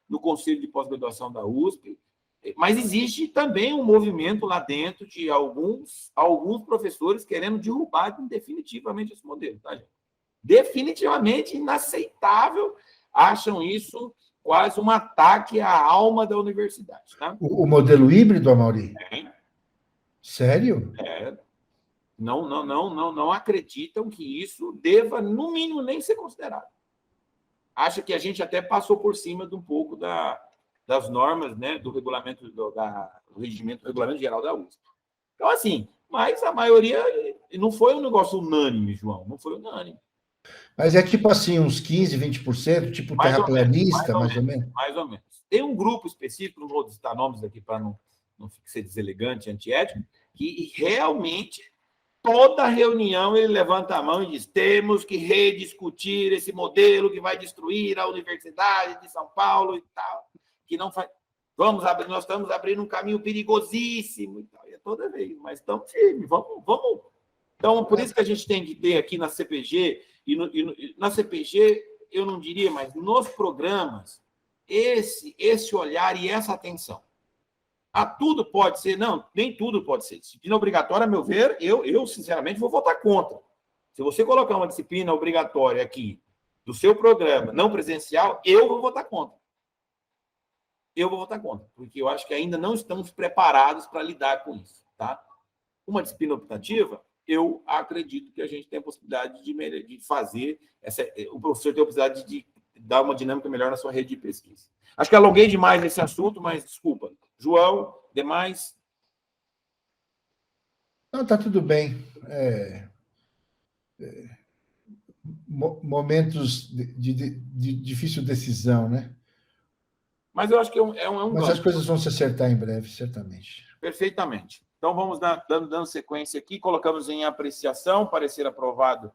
no Conselho de Pós-Graduação da USP, mas existe também um movimento lá dentro de alguns professores querendo derrubar definitivamente esse modelo, tá, gente? Definitivamente inaceitável, acham isso quase um ataque à alma da universidade, tá? O modelo híbrido, Amaury? Sério? Não acreditam que isso deva, no mínimo, nem ser considerado. Acha que a gente até passou por cima de um pouco das normas, né, do regulamento, do regulamento geral da USP. Então, assim, mas a maioria não foi um negócio unânime, João, não foi unânime. Mas é tipo assim, uns 15%, 20%, tipo terraplanista, mais ou menos? Mais ou menos. Tem um grupo específico, não vou citar nomes aqui para não ser deselegante, antiético, que realmente, toda reunião, ele levanta a mão e diz: temos que rediscutir esse modelo que vai destruir a Universidade de São Paulo e tal, que não faz... nós estamos abrindo um caminho perigosíssimo e tal. E é toda vez, mas estamos firmes, vamos. Então, por isso que a gente tem que ter aqui na CPG, na CPG, eu não diria, mas nos programas, esse olhar e essa atenção. Tudo pode ser, não, nem tudo pode ser. Disciplina obrigatória, a meu ver, eu sinceramente vou votar contra. Se você colocar uma disciplina obrigatória aqui do seu programa não presencial, eu vou votar contra. Eu vou votar contra, porque eu acho que ainda não estamos preparados para lidar com isso, tá? Uma disciplina optativa, eu acredito que a gente tem a possibilidade de fazer, o professor tem a possibilidade de dar uma dinâmica melhor na sua rede de pesquisa. Acho que alonguei demais nesse assunto, mas desculpa. João, demais? Não, está tudo bem. Momentos de difícil decisão, né? Mas eu acho que é um Mas ganho. as coisas vão se acertar em breve, certamente. Perfeitamente. Então, vamos dando sequência aqui. Colocamos em apreciação, parecer aprovado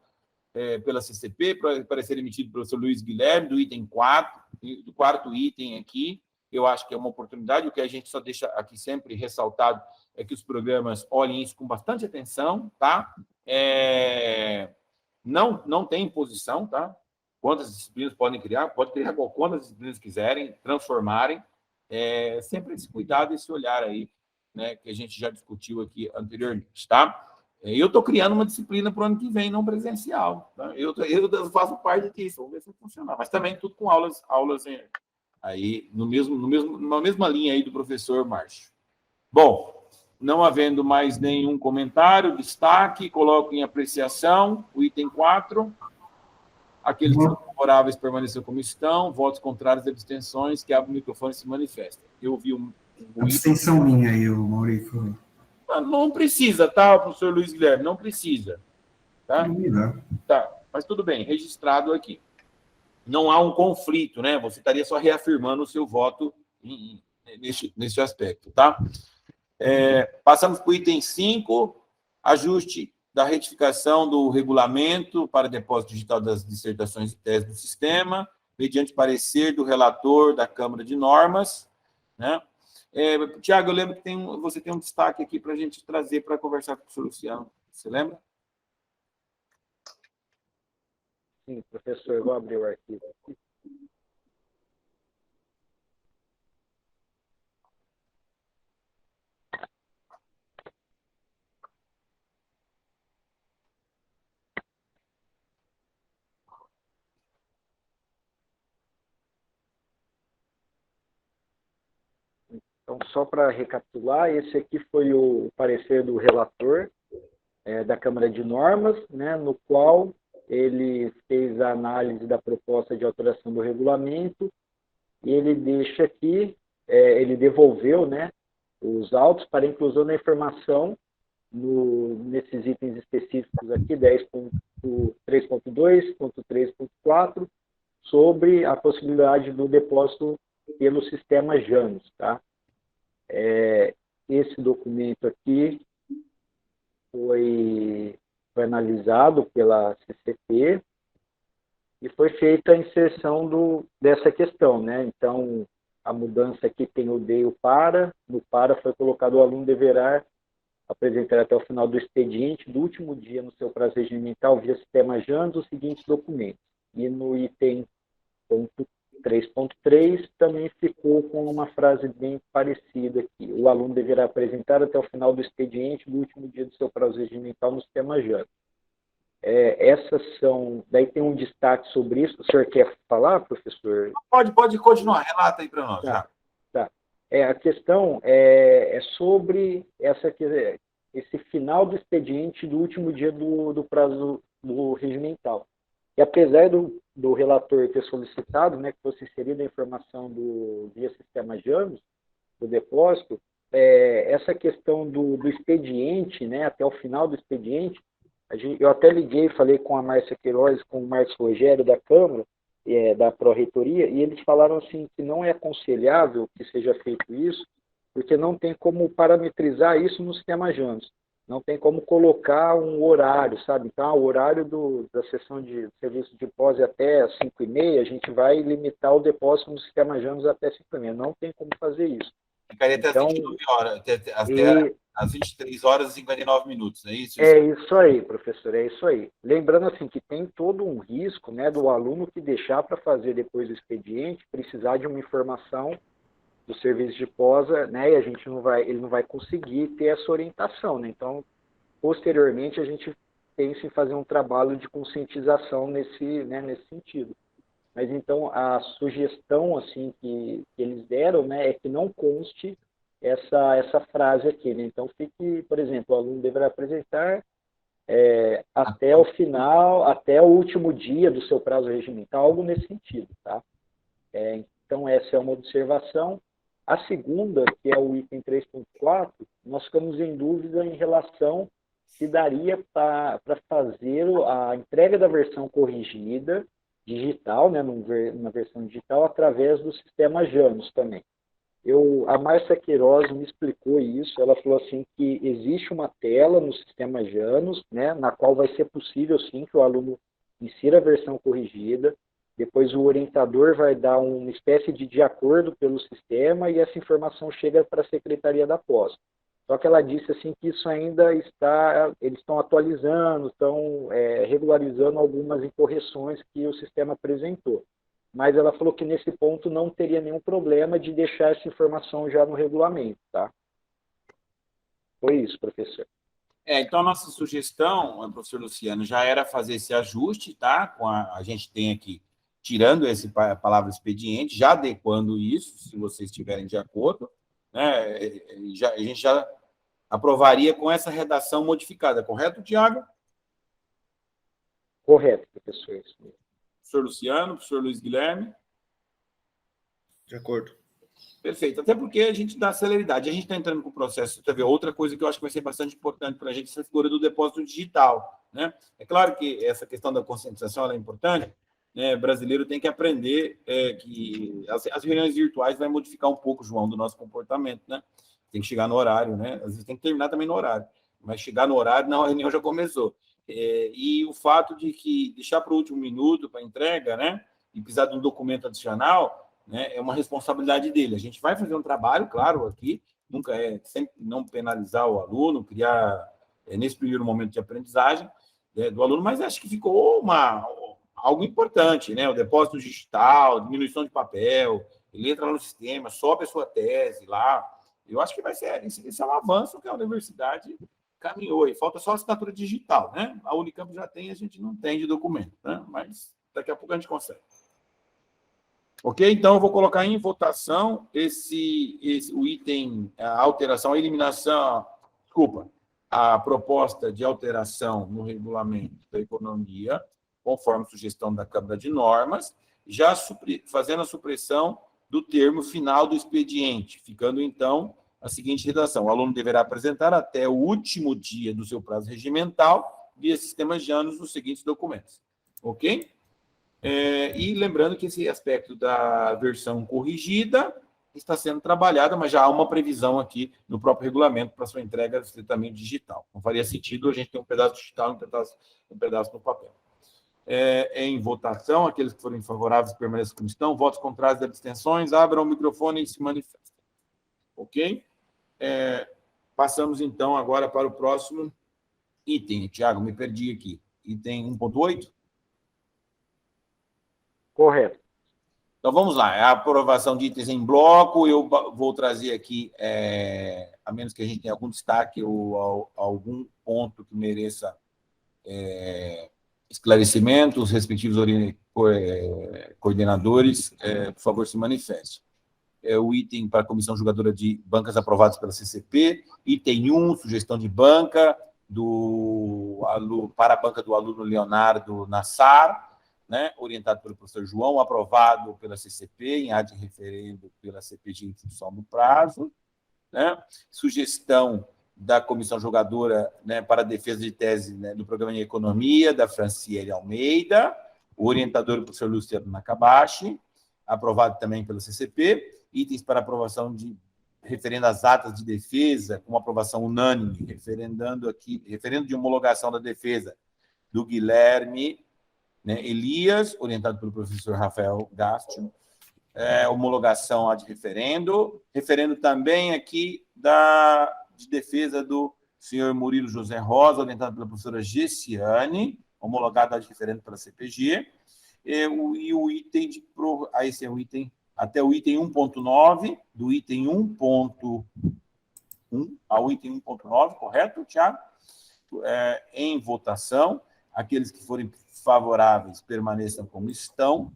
pela CCP, parecer emitido pelo professor Luiz Guilherme, do item 4, do quarto item aqui. Eu acho que é uma oportunidade. O que a gente só deixa aqui sempre ressaltado é que os programas olhem isso com bastante atenção, tá? Não tem imposição, tá? Quantas disciplinas podem criar? Pode criar quantas disciplinas quiserem, transformarem. Sempre esse cuidado, esse olhar aí, né, que a gente já discutiu aqui anteriormente, tá? Eu estou criando uma disciplina para o ano que vem, não presencial. Tá? Eu faço parte disso, vamos ver se vai funcionar. Mas também tudo com aulas aí na mesma linha aí do professor Márcio. Bom, não havendo mais nenhum comentário, destaque, coloco em apreciação o item 4. Aqueles que são favoráveis permaneceram como estão, votos contrários e abstenções, que abre o microfone e se manifesta. Eu vi abstenção minha aí, o Maurício. Não precisa, tá, professor Luiz Guilherme? Não precisa. Tá? Tá, mas tudo bem, registrado aqui. Não há um conflito, né? Você estaria só reafirmando o seu voto nesse aspecto, tá? Passamos para o item 5, ajuste da retificação do regulamento para depósito digital das dissertações e teses do sistema, mediante parecer do relator da Câmara de Normas, né? Tiago, eu lembro que você tem um destaque aqui para a gente trazer para conversar com o professor Luciano. Você lembra? Sim, professor, eu vou abrir o arquivo aqui. Então, só para recapitular, esse aqui foi o parecer do relator da Câmara de Normas, né, no qual ele fez a análise da proposta de alteração do regulamento e ele deixa aqui, ele devolveu, né, os autos para inclusão da informação nesses itens específicos aqui, 10.1 3.2.3.4, sobre a possibilidade do depósito pelo sistema Janus, tá? Esse documento aqui foi analisado pela CCP e foi feita a inserção dessa questão, né? Então, a mudança aqui tem o de e o para. No para foi colocado: o aluno deverá apresentar até o final do expediente do último dia no seu prazo regimental via sistema Janus os seguintes documentos. E no item 3.3 também ficou com uma frase bem parecida aqui: o aluno deverá apresentar até o final do expediente do último dia do seu prazo regimental no sistema Janus. Essas são... Daí tem um destaque sobre isso. O senhor quer falar, professor? Pode continuar, relata aí para nós. Tá. A questão é sobre esse final do expediente do último dia do prazo do regimental. E apesar do relator ter solicitado, né, que fosse inserida a informação via sistema Janus, do depósito, essa questão do expediente, né, até o final do expediente, eu até liguei, falei com a Márcia Queiroz, com o Marcos Rogério da Câmara, da Pró-Reitoria, e eles falaram assim que não é aconselhável que seja feito isso, porque não tem como parametrizar isso no sistema Janus. Não tem como colocar um horário, sabe? Então, o horário da sessão de serviço de pós até 5h30, a gente vai limitar o depósito no sistema Janus até 5h30. Não tem como fazer isso. Ficaria até então, as 29 horas, até às 23 horas e 59 minutos, é isso? É isso aí, professor, é isso aí. Lembrando assim que tem todo um risco, né, do aluno que deixar para fazer depois do expediente, precisar de uma informação do serviço de pós, né, e ele não vai conseguir ter essa orientação, né? Então, posteriormente, a gente pensa em fazer um trabalho de conscientização nesse sentido. Mas então a sugestão assim que eles deram, né, é que não conste essa frase aqui, né? Então fique, por exemplo, o aluno deverá apresentar até o final, até o último dia do seu prazo regimental, algo nesse sentido, tá? Então essa é uma observação. A segunda, que é o item 3.4, nós ficamos em dúvida em relação se daria para fazer a entrega da versão corrigida digital, né, numa versão digital, através do sistema Janus também. A Márcia Queiroz me explicou isso, ela falou assim que existe uma tela no sistema Janus, né, na qual vai ser possível sim que o aluno insira a versão corrigida, depois o orientador vai dar uma espécie de acordo pelo sistema e essa informação chega para a Secretaria da Pós. Só que ela disse assim que isso ainda eles estão atualizando, estão regularizando algumas incorreções que o sistema apresentou. Mas ela falou que nesse ponto não teria nenhum problema de deixar essa informação já no regulamento, tá? Foi isso, professor. Então, a nossa sugestão, professor Luciano, já era fazer esse ajuste, tá? A gente tem aqui, tirando a palavra expediente, já adequando isso, se vocês estiverem de acordo, né? A gente já aprovaria com essa redação modificada, correto, Tiago? Correto, professor. Isso mesmo. Professor Luciano, professor Luiz Guilherme? De acordo. Perfeito, até porque a gente dá celeridade. A gente está entrando com o processo, outra coisa que eu acho que vai ser bastante importante para a gente, essa figura do depósito digital, né? É claro que essa questão da conscientização ela é importante, né? O brasileiro tem que aprender que as reuniões virtuais vai modificar um pouco, João, do nosso comportamento, né? Tem que chegar no horário, né? Às vezes tem que terminar também no horário, mas chegar no horário, não, a reunião já começou. E o fato de que deixar para o último minuto para entrega, né? E precisar de um documento adicional, né? É uma responsabilidade dele. A gente vai fazer um trabalho, claro, aqui, nunca sempre não penalizar o aluno, criar, nesse primeiro momento de aprendizagem do aluno, mas acho que ficou algo importante, né? O depósito digital, diminuição de papel, ele entra lá no sistema, sobe a sua tese lá. Eu acho que vai ser isso é um avanço que a universidade caminhou, e falta só a assinatura digital, né? A Unicamp já tem, a gente não tem de documento, né? Mas daqui a pouco a gente consegue. Ok? Então, eu vou colocar em votação o item, a alteração, a eliminação, a proposta de alteração no regulamento da economia, conforme sugestão da Câmara de Normas, já fazendo a supressão do termo final do expediente, ficando, então, a seguinte redação: o aluno deverá apresentar até o último dia do seu prazo regimental, via sistema Janus, os seguintes documentos. ok? E lembrando que esse aspecto da versão corrigida está sendo trabalhada, mas já há uma previsão aqui no próprio regulamento para sua entrega estritamente digital. Não faria sentido a gente ter um pedaço digital e um pedaço no papel. Em votação, aqueles que forem favoráveis permaneçam como estão, votos contrários e abstenções, abram o microfone e se manifestem. Ok? Passamos, então, agora para o próximo item. Tiago, me perdi aqui. Item 1.8? Correto. Então, vamos lá. A aprovação de itens em bloco. Eu vou trazer aqui, a menos que a gente tenha algum destaque ou algum ponto que mereça esclarecimento, os respectivos coordenadores, por favor, se manifeste. O item para a Comissão Julgadora de Bancas aprovados pela CCP. Item 1, sugestão de banca para a banca do aluno Leonardo Nassar, né, orientado pelo professor João, aprovado pela CCP, em ad referendo pela CPG em função do prazo. Né? Sugestão da Comissão Julgadora, né, para a defesa de tese, né, do Programa de Economia, da Franciele Almeida, o orientador o professor Luciano Nakabashi, aprovado também pela CCP. Itens para aprovação referendo às atas de defesa, com aprovação unânime, referendo de homologação da defesa do Guilherme, né, Elias, orientado pelo professor Rafael Gastio, homologação ad referendo também aqui de defesa do senhor Murilo José Rosa, orientado pela professora Gessiane, homologado ad referendo pela CPG, e o item esse é o item até o item 1.9, do item 1.1 ao item 1.9, correto, Tiago? Em votação, aqueles que forem favoráveis permaneçam como estão,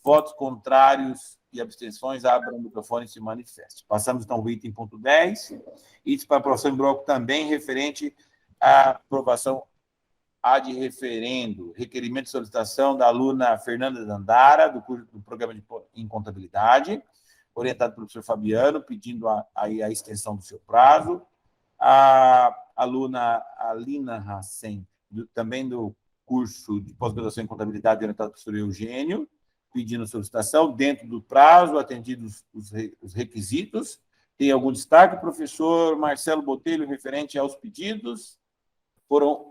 votos contrários e abstenções, abram o microfone e se manifestem. Passamos, então, ao item 10, itens para aprovação em bloco também referente à aprovação ad referendo, requerimento de solicitação da aluna Fernanda Dandara, do curso do Programa em Contabilidade, orientado pelo professor Fabiano, pedindo a extensão do seu prazo. A aluna Alina Hassen, também do curso de pós-graduação em Contabilidade, orientado pelo professor Eugênio, pedindo solicitação, dentro do prazo, atendidos os requisitos. Tem algum destaque, professor Marcelo Botelho, referente aos pedidos? Foram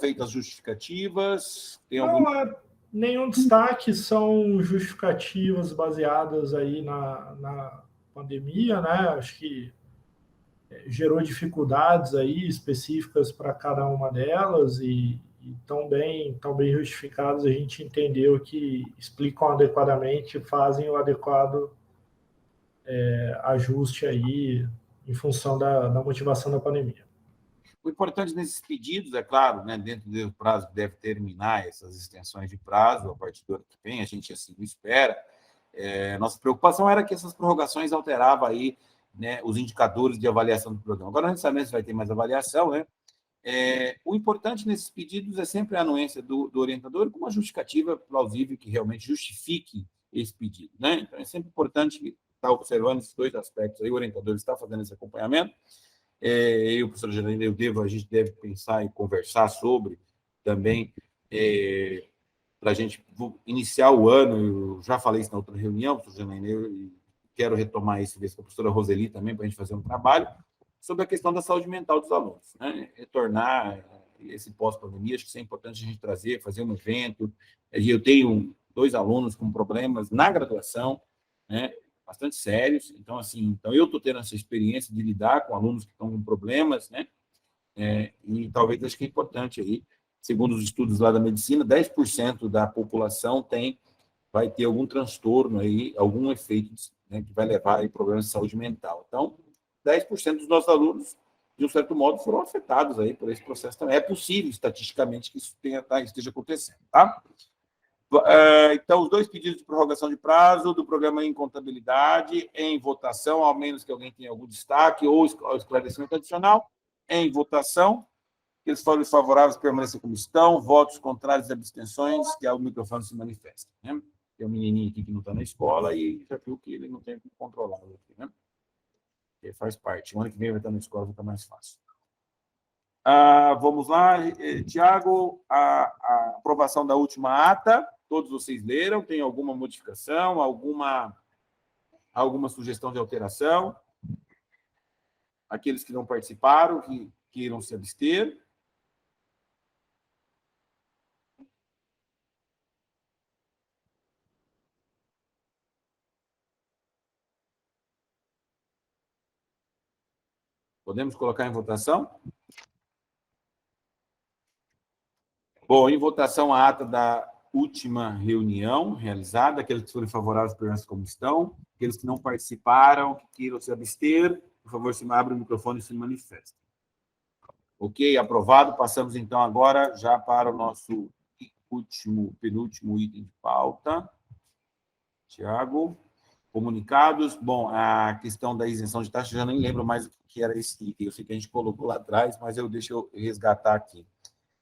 feitas justificativas? Tem algum... Não, nenhum destaque, são justificativas baseadas aí na pandemia, né? Acho que gerou dificuldades aí específicas para cada uma delas e tão bem justificadas, a gente entendeu que explicam adequadamente, fazem o adequado ajuste aí em função da motivação da pandemia. O importante nesses pedidos, é claro, né, dentro do prazo que deve terminar essas extensões de prazo, a partir do ano que vem, a gente assim o espera. Nossa preocupação era que essas prorrogações alteravam aí, né, os indicadores de avaliação do programa. Agora, não sabemos se vai ter mais avaliação, né? O importante nesses pedidos é sempre a anuência do orientador com uma justificativa plausível que realmente justifique esse pedido, né? Então, é sempre importante estar observando esses dois aspectos aí, o orientador está fazendo esse acompanhamento. Eu, professor Janaína, a gente deve pensar e conversar sobre também, para a gente iniciar o ano, eu já falei isso na outra reunião, professor Janaína, eu quero retomar isso com a professora Roseli também, para a gente fazer um trabalho sobre a questão da saúde mental dos alunos, né? Retornar esse pós-pandemia, acho que isso é importante a gente trazer, fazer um evento. Eu tenho 2 alunos com problemas na graduação, né, bastante sérios, então, assim, eu estou tendo essa experiência de lidar com alunos que estão com problemas, né, e talvez acho que é importante aí, segundo os estudos lá da medicina, 10% da população vai ter algum transtorno aí, algum efeito, né, que vai levar a problemas de saúde mental. Então, 10% dos nossos alunos, de um certo modo, foram afetados aí por esse processo também. É possível, estatisticamente, que isso esteja acontecendo, tá? Então, os 2 pedidos de prorrogação de prazo do programa em contabilidade em votação, ao menos que alguém tenha algum destaque ou esclarecimento adicional, em votação. Aqueles forem favoráveis permaneçam como estão, votos contrários e abstenções, que o microfone se manifesta, né? Tem um menininho aqui que não está na escola e já viu que ele não tem como controlar aqui, né? Ele faz parte. O ano que vem vai estar na escola, vai estar mais fácil. Vamos lá, Tiago, a aprovação da última ata, todos vocês leram, tem alguma modificação, alguma sugestão de alteração? Aqueles que não participaram, que queiram se abster? Podemos colocar em votação? Bom, em votação a ata da última reunião realizada, aqueles que forem favoráveis permaneçam como estão, aqueles que não participaram, que queiram se abster, por favor, se abra o microfone e se manifestem. Ok, aprovado. Passamos, então, agora já para o nosso penúltimo item de pauta. Tiago, comunicados. Bom, a questão da isenção de taxa, eu já nem lembro mais o que era esse item. Eu sei que a gente colocou lá atrás, mas deixa eu resgatar aqui.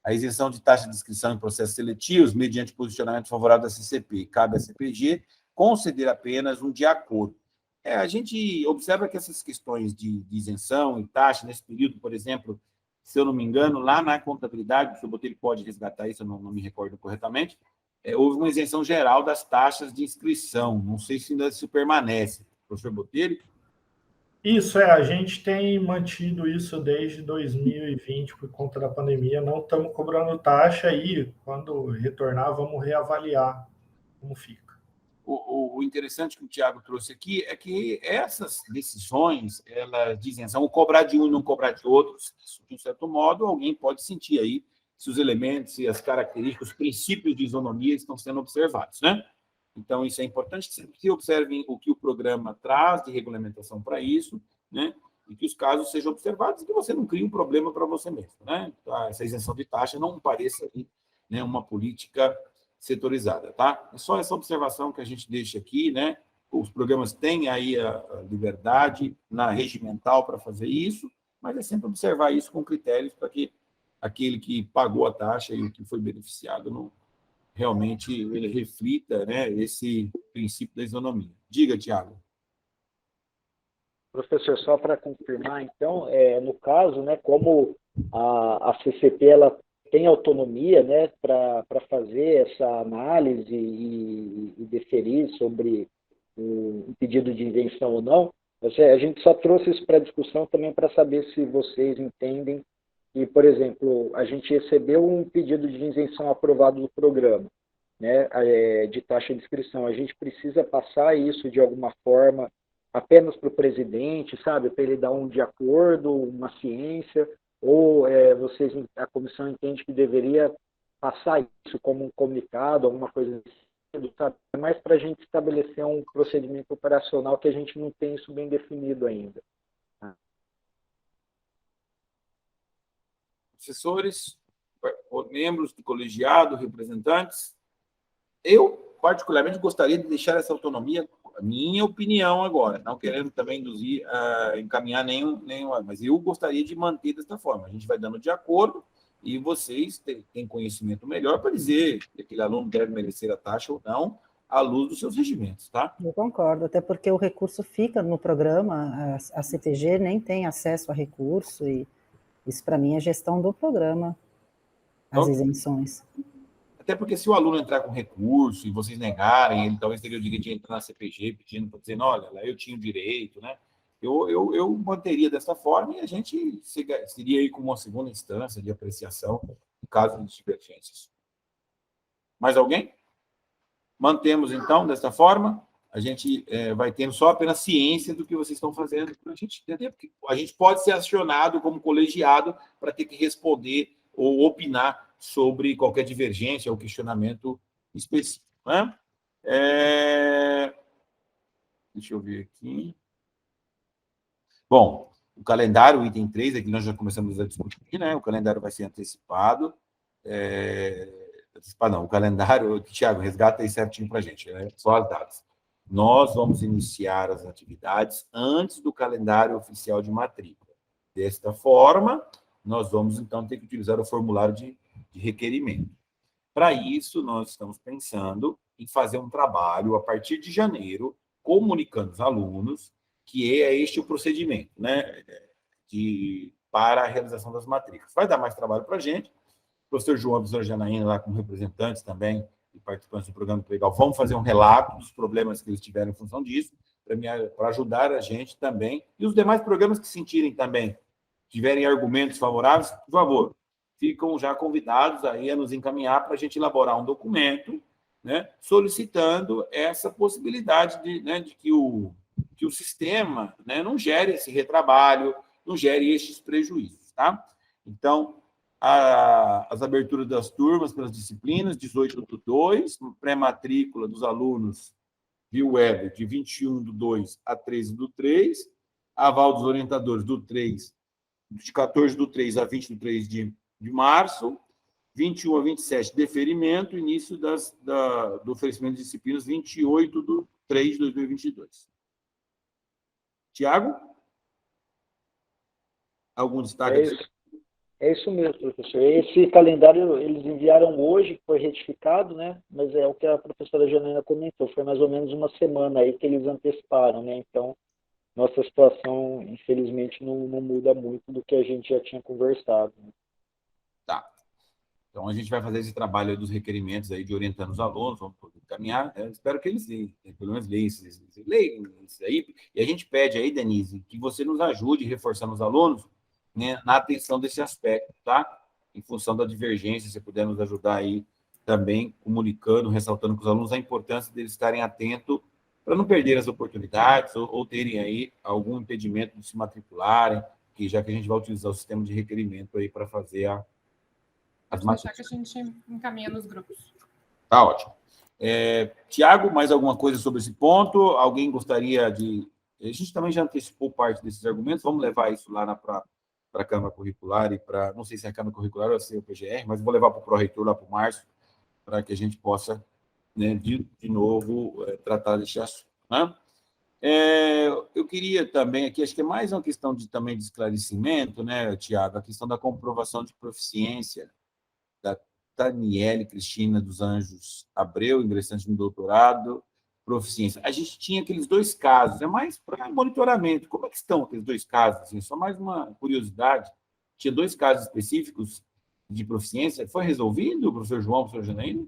A isenção de taxa de inscrição em processos seletivos, mediante posicionamento favorável da CCP, cabe à CPG conceder apenas um de acordo. A gente observa que essas questões de isenção e taxa, nesse período, por exemplo, se eu não me engano, lá na contabilidade, o senhor Botelho pode resgatar isso, eu não me recordo corretamente, houve uma isenção geral das taxas de inscrição. Não sei se ainda se permanece. Professor Botelho? Isso, a gente tem mantido isso desde 2020, por conta da pandemia. Não estamos cobrando taxa e, quando retornar, vamos reavaliar como fica. O interessante que o Tiago trouxe aqui é que essas decisões, elas de isenção, o cobrar de um e não cobrar de outros, de um certo modo, alguém pode sentir aí se os elementos e as características, os princípios de isonomia estão sendo observados, né? Então, isso é importante, que se observem o que o programa traz de regulamentação para isso, né? E que os casos sejam observados e que você não crie um problema para você mesmo, né? Essa isenção de taxa não pareça, né, uma política setorizada, tá? É só essa observação que a gente deixa aqui, né? Os programas têm aí a liberdade regimental para fazer isso, mas é sempre observar isso com critérios para que aquele que pagou a taxa e o que foi beneficiado não realmente ele reflita, né, esse princípio da isonomia. Diga, Tiago. Professor, só para confirmar, então, no caso, né, como a CCP ela tem autonomia, né, para fazer essa análise e deferir sobre um pedido de isenção ou não, a gente só trouxe isso para discussão também para saber se vocês entendem que, por exemplo, a gente recebeu um pedido de isenção aprovado do programa, né, de taxa de inscrição. A gente precisa passar isso de alguma forma apenas para o presidente, sabe, para ele dar um de acordo, uma ciência, ou a comissão entende que deveria passar isso como um comunicado, alguma coisa assim, sabe? É mais para a gente estabelecer um procedimento operacional que a gente não tem isso bem definido ainda. Professores, membros do colegiado, representantes, eu, particularmente, gostaria de deixar essa autonomia, a minha opinião agora, não querendo também induzir a encaminhar nenhuma, mas eu gostaria de manter desta forma. A gente vai dando de acordo e vocês têm conhecimento melhor para dizer que aquele aluno deve merecer a taxa ou não, à luz dos seus regimentos, tá? Eu concordo, até porque o recurso fica no programa, a CPG nem tem acesso a recurso, e isso, para mim, é gestão do programa, as isenções. Até porque se o aluno entrar com recurso e vocês negarem, ele talvez teria o direito de entrar na CPG pedindo, dizendo, olha, lá eu tinha o direito, né? Eu manteria dessa forma e a gente seria aí com uma segunda instância de apreciação em caso de divergências. Mais alguém? Mantemos, então, dessa forma. A gente vai tendo só apenas ciência do que vocês estão fazendo para a gente entender, porque a gente pode ser acionado como colegiado para ter que responder ou opinar sobre qualquer divergência ou questionamento específico, né? Deixa eu ver aqui. Bom, o calendário, o item 3, aqui nós já começamos a discutir, né? O calendário vai ser antecipado. Não, o calendário, Tiago, resgata aí certinho para a gente, né? Só as datas. Nós vamos iniciar as atividades antes do calendário oficial de matrícula. Desta forma, nós vamos, então, ter que utilizar o formulário de requerimento. Para isso, nós estamos pensando em fazer um trabalho, a partir de janeiro, comunicando os alunos que é este o procedimento, né? De para a realização das matrículas. Vai dar mais trabalho para a gente. O professor João e a professora Janaína, lá como representantes também, e participantes do programa legal, vão fazer um relato dos problemas que eles tiveram em função disso, para ajudar a gente também. E os demais programas que sentirem também, tiverem argumentos favoráveis, por favor, ficam já convidados aí a nos encaminhar para a gente elaborar um documento, né, solicitando essa possibilidade de que o sistema, né, não gere esse retrabalho, não gere estes prejuízos. Tá? Então, as aberturas das turmas pelas disciplinas, 18/2, pré-matrícula dos alunos via web de 21/2 a 13/3, aval dos orientadores de 14/3 a 20/3 de março, 21 a 27, deferimento, início do oferecimento de disciplinas 28/3 de 2022. Tiago? Algum destaque? É isso mesmo, professor. Esse calendário eles enviaram hoje, foi retificado, né? Mas é o que a professora Janaína comentou, foi mais ou menos uma semana aí que eles anteciparam, né? Então, nossa situação, infelizmente, não muda muito do que a gente já tinha conversado. Né? Tá. Então, a gente vai fazer esse trabalho dos requerimentos aí de orientando os alunos, vamos caminhar, né? Espero que eles leiam, pelo menos leiam isso aí. E a gente pede aí, Denise, que você nos ajude reforçando os alunos, né, na atenção desse aspecto, tá? Em função da divergência, se puder nos ajudar aí também, comunicando, ressaltando com os alunos a importância deles estarem atentos para não perder as oportunidades ou terem aí algum impedimento de se matricularem, já que a gente vai utilizar o sistema de requerimento aí para fazer as matrículas. Que a gente encaminha nos grupos. Tá ótimo. Tiago, mais alguma coisa sobre esse ponto? Alguém gostaria de... A gente também já antecipou parte desses argumentos, vamos levar isso lá para a Câmara Curricular e para... Não sei se é a Câmara Curricular ou se é o PGR, mas vou levar para o pró-reitor lá para o Márcio, para que a gente possa, né, de novo, tratar desse assunto. Né? Eu queria também aqui, acho que é mais uma questão também de esclarecimento, né, Tiago, a questão da comprovação de proficiência da Taniele Cristina dos Anjos Abreu, ingressante no doutorado, proficiência. A gente tinha aqueles 2 casos, é mais para monitoramento. Como é que estão aqueles 2 casos? Assim, só mais uma curiosidade. Tinha 2 casos específicos de proficiência. Foi resolvido, professor João, professor Janaína?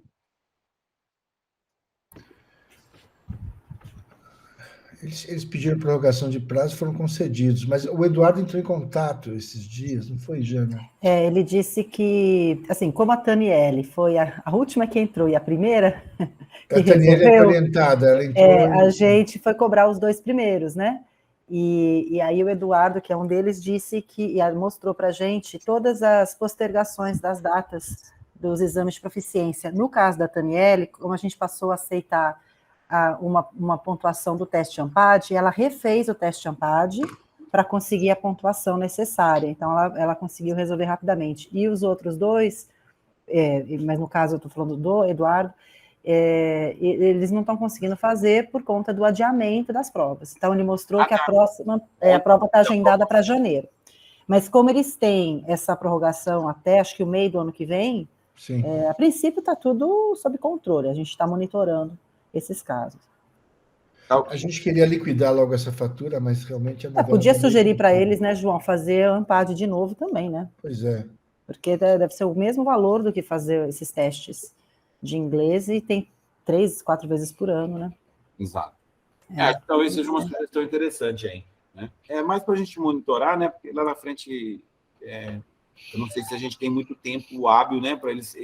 Eles pediram prorrogação de prazo, foram concedidos, mas o Eduardo entrou em contato esses dias, não foi, Jana? Ele disse que, assim, como a Taniele foi a última que entrou e a primeira que a Taniele resolveu, é orientada, ela entrou... a gente foi cobrar os 2 primeiros, né? E aí o Eduardo, que é um deles, disse que mostrou para a gente todas as postergações das datas dos exames de proficiência. No caso da Taniele, como a gente passou a aceitar uma pontuação do teste ANPAD, ela refez o teste ANPAD para conseguir a pontuação necessária. Então, ela conseguiu resolver rapidamente. E os outros 2, mas no caso eu estou falando do Eduardo, eles não estão conseguindo fazer por conta do adiamento das provas. Então, ele mostrou que a prova está agendada para janeiro. Mas como eles têm essa prorrogação até, acho que o meio do ano que vem, a princípio está tudo sob controle, a gente está monitorando esses casos. A gente queria liquidar logo essa fatura, mas realmente... Podia sugerir para eles, né, João, fazer a ANPAD de novo também, né? Pois é. Porque deve ser o mesmo valor do que fazer esses testes de inglês e tem 3, 4 vezes por ano, né? Exato. Talvez seja uma sugestão interessante aí. Né? É mais para a gente monitorar, né? Porque lá na frente... eu não sei se a gente tem muito tempo hábil, né, para eles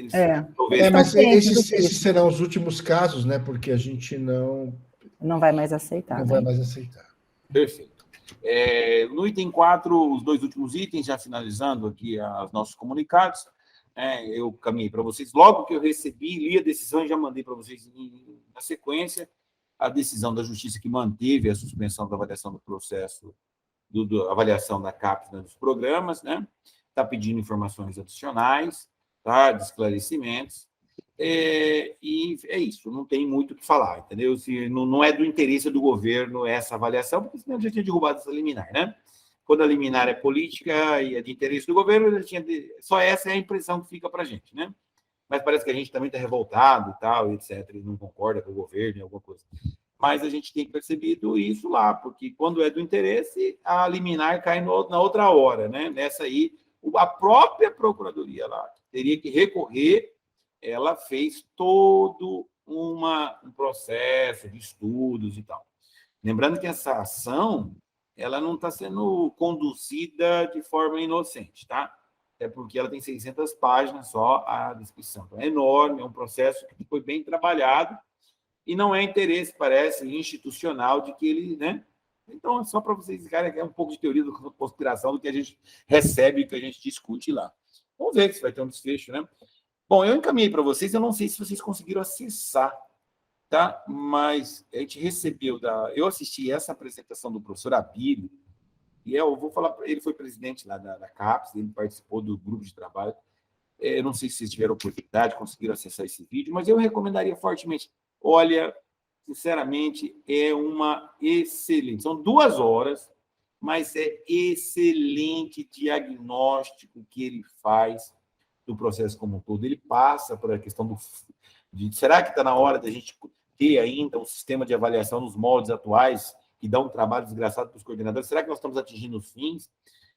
talvez... mas esses serão os últimos casos, né, porque a gente não vai mais aceitar. Vai mais aceitar. Perfeito. No item 4, os 2 últimos itens, já finalizando aqui os nossos comunicados, eu caminhei para vocês. Logo que eu recebi, li a decisão e já mandei para vocês na sequência, a decisão da Justiça que manteve a suspensão da avaliação do processo, da avaliação da CAPES, né, dos programas, né? Está pedindo informações adicionais, tá? De esclarecimentos, e é isso, não tem muito o que falar, entendeu? Se não é do interesse do governo essa avaliação, porque senão já tinha derrubado essa liminar, né? Quando a liminar é política e é de interesse do governo, só essa é a impressão que fica para a gente, né? Mas parece que a gente também está revoltado e tal, etc., e não concorda com o governo, alguma coisa. mas a gente tem percebido isso lá, porque quando é do interesse, a liminar cai na outra hora, né? Nessa aí, a própria Procuradoria lá, que teria que recorrer, ela fez todo um processo de estudos e tal. Lembrando que essa ação, ela não está sendo conduzida de forma inocente, tá? É porque ela tem 600 páginas só a descrição. Então, é enorme, é um processo que foi bem trabalhado e não é interesse, parece, institucional de que ele, né? Então, é só para vocês ficarem aqui, é um pouco de teoria da conspiração do que a gente recebe e que a gente discute lá. Vamos ver se vai ter um desfecho, né? Bom, eu encaminhei para vocês, eu não sei se vocês conseguiram acessar, tá? Mas a gente recebeu eu assisti essa apresentação do professor Abílio, e eu vou falar, ele foi presidente lá da CAPES, ele participou do grupo de trabalho. Eu não sei se vocês tiveram oportunidade, conseguiram acessar esse vídeo, mas eu recomendaria fortemente. Olha, sinceramente, é uma excelente. São 2 horas, mas é excelente diagnóstico que ele faz do processo como um todo. Ele passa por a questão será que está na hora da gente ter ainda um sistema de avaliação nos moldes atuais que dá um trabalho desgraçado para os coordenadores? Será que nós estamos atingindo os fins?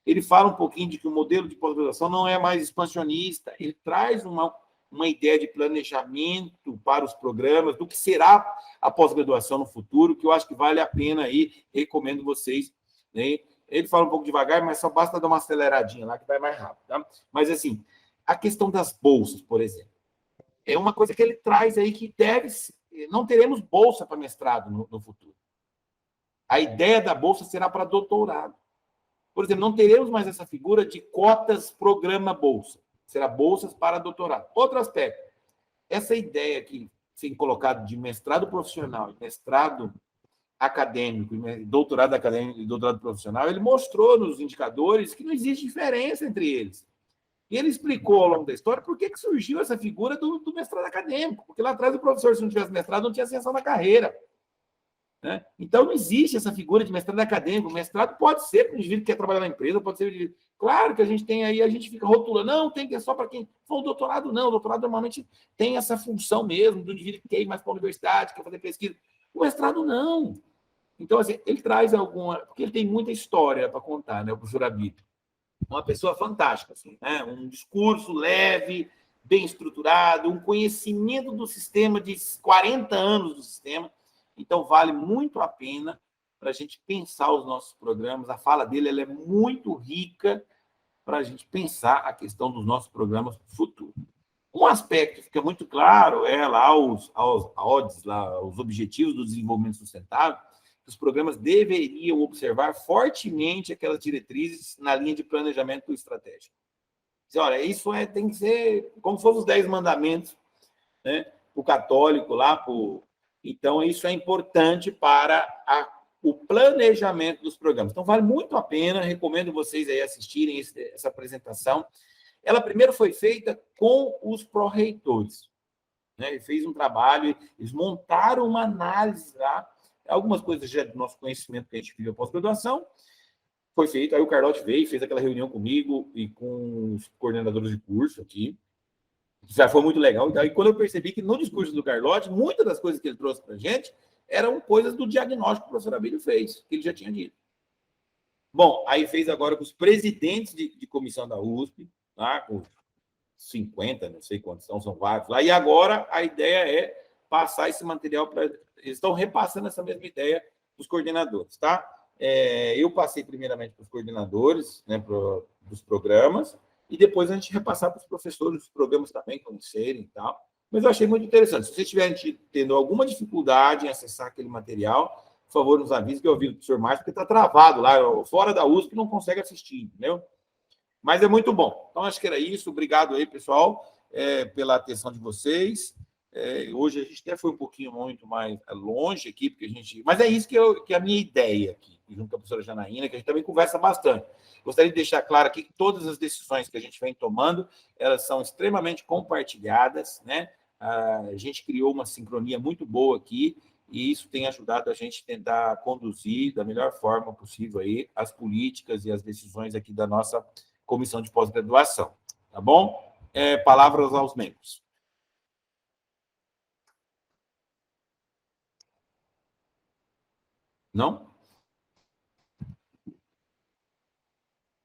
Ele fala um pouquinho de que o modelo de pós-graduação não é mais expansionista, ele traz uma ideia de planejamento para os programas, do que será a pós-graduação no futuro, que eu acho que vale a pena aí, recomendo vocês, né? Ele fala um pouco devagar, mas só basta dar uma aceleradinha lá que vai mais rápido, tá? Mas, assim, a questão das bolsas, por exemplo, é uma coisa que ele traz aí que não teremos bolsa para mestrado no futuro. A ideia da bolsa será para doutorado. Por exemplo, não teremos mais essa figura de cotas programa-bolsa. Será bolsas para doutorado. Outro aspecto, essa ideia que tem colocado de mestrado profissional, mestrado acadêmico, doutorado acadêmico e doutorado profissional, ele mostrou nos indicadores que não existe diferença entre eles. E ele explicou ao longo da história por que surgiu essa figura do mestrado acadêmico. Porque lá atrás o professor, se não tivesse mestrado, não tinha ascensão na carreira. Né? Então, não existe essa figura de mestrado acadêmico. O mestrado pode ser para o indivíduo que quer trabalhar na empresa, pode ser... Claro que a gente tem aí, a gente fica rotulando, não, tem que é só para quem... O doutorado não, o doutorado normalmente tem essa função mesmo do indivíduo que quer ir mais para a universidade, quer fazer pesquisa. O mestrado não. Então, assim, ele traz porque ele tem muita história para contar, né, o professor Abílio. Uma pessoa fantástica, assim, né? Um discurso leve, bem estruturado, um conhecimento do sistema de 40 anos do sistema. Então, vale muito a pena para a gente pensar os nossos programas. A fala dele ela é muito rica para a gente pensar a questão dos nossos programas futuros. Um aspecto que fica muito claro é lá os ODS, lá, os Objetivos do Desenvolvimento Sustentável, que os programas deveriam observar fortemente aquelas diretrizes na linha de planejamento estratégico. Olha, isso tem que ser como se fossem os 10 mandamentos, né? O católico lá, Então, isso é importante para o planejamento dos programas. Então, vale muito a pena, recomendo vocês aí assistirem essa apresentação. Ela primeiro foi feita com os pró-reitores, né? Ele fez um trabalho, eles montaram uma análise lá, algumas coisas já do nosso conhecimento que a gente vive a pós-graduação, foi feito, aí o Carlotti veio, fez aquela reunião comigo e com os coordenadores de curso aqui, já foi muito legal. E quando eu percebi que no discurso do Carlotti, muitas das coisas que ele trouxe para a gente eram coisas do diagnóstico que o professor Abílio fez, que ele já tinha dito. Bom, aí fez agora com os presidentes de comissão da USP, tá? Com 50, não sei quantos são vários lá, e agora a ideia é passar esse material para... Eles estão repassando essa mesma ideia para os coordenadores, tá? Eu passei primeiramente para os coordenadores, né, dos programas, e depois a gente repassar para os professores dos programas também conhecerem e tal. Mas eu achei muito interessante. Se vocês estiverem tendo alguma dificuldade em acessar aquele material, por favor, nos avise que eu ouvi do professor Márcio, porque está travado lá, fora da USP, não consegue assistir, entendeu? Mas é muito bom. Então, acho que era isso. Obrigado aí, pessoal, pela atenção de vocês. Hoje a gente até foi um pouquinho muito mais longe aqui, porque a gente... Mas é isso que é a minha ideia aqui, junto com a professora Janaína, que a gente também conversa bastante. Gostaria de deixar claro aqui que todas as decisões que a gente vem tomando, elas são extremamente compartilhadas, né? A gente criou uma sincronia muito boa aqui, e isso tem ajudado a gente a tentar conduzir da melhor forma possível aí as políticas e as decisões aqui da nossa comissão de pós-graduação. Tá bom? Palavras aos membros. Não?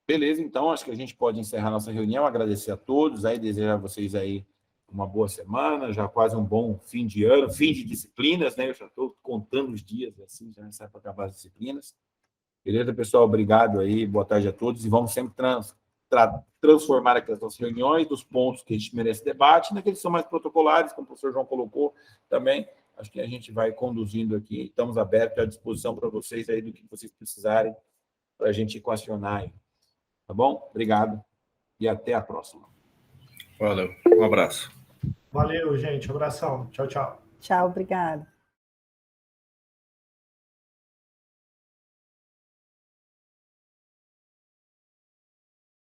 Beleza, então, acho que a gente pode encerrar nossa reunião, agradecer a todos, aí desejar a vocês aí uma boa semana, já quase um bom fim de ano, fim de disciplinas, né? Eu já estou contando os dias, assim, já sai para acabar as disciplinas. Beleza, pessoal? Obrigado aí, boa tarde a todos, e vamos sempre transformar aqui as nossas reuniões, dos pontos que a gente merece debate, naqueles que são mais protocolares, como o professor João colocou também, acho que a gente vai conduzindo aqui, estamos abertos à disposição para vocês aí, do que vocês precisarem, para a gente equacionar aí. Tá bom? Obrigado e até a próxima. Valeu, um abraço. Valeu, gente. Abração. Tchau, tchau. Tchau, obrigada.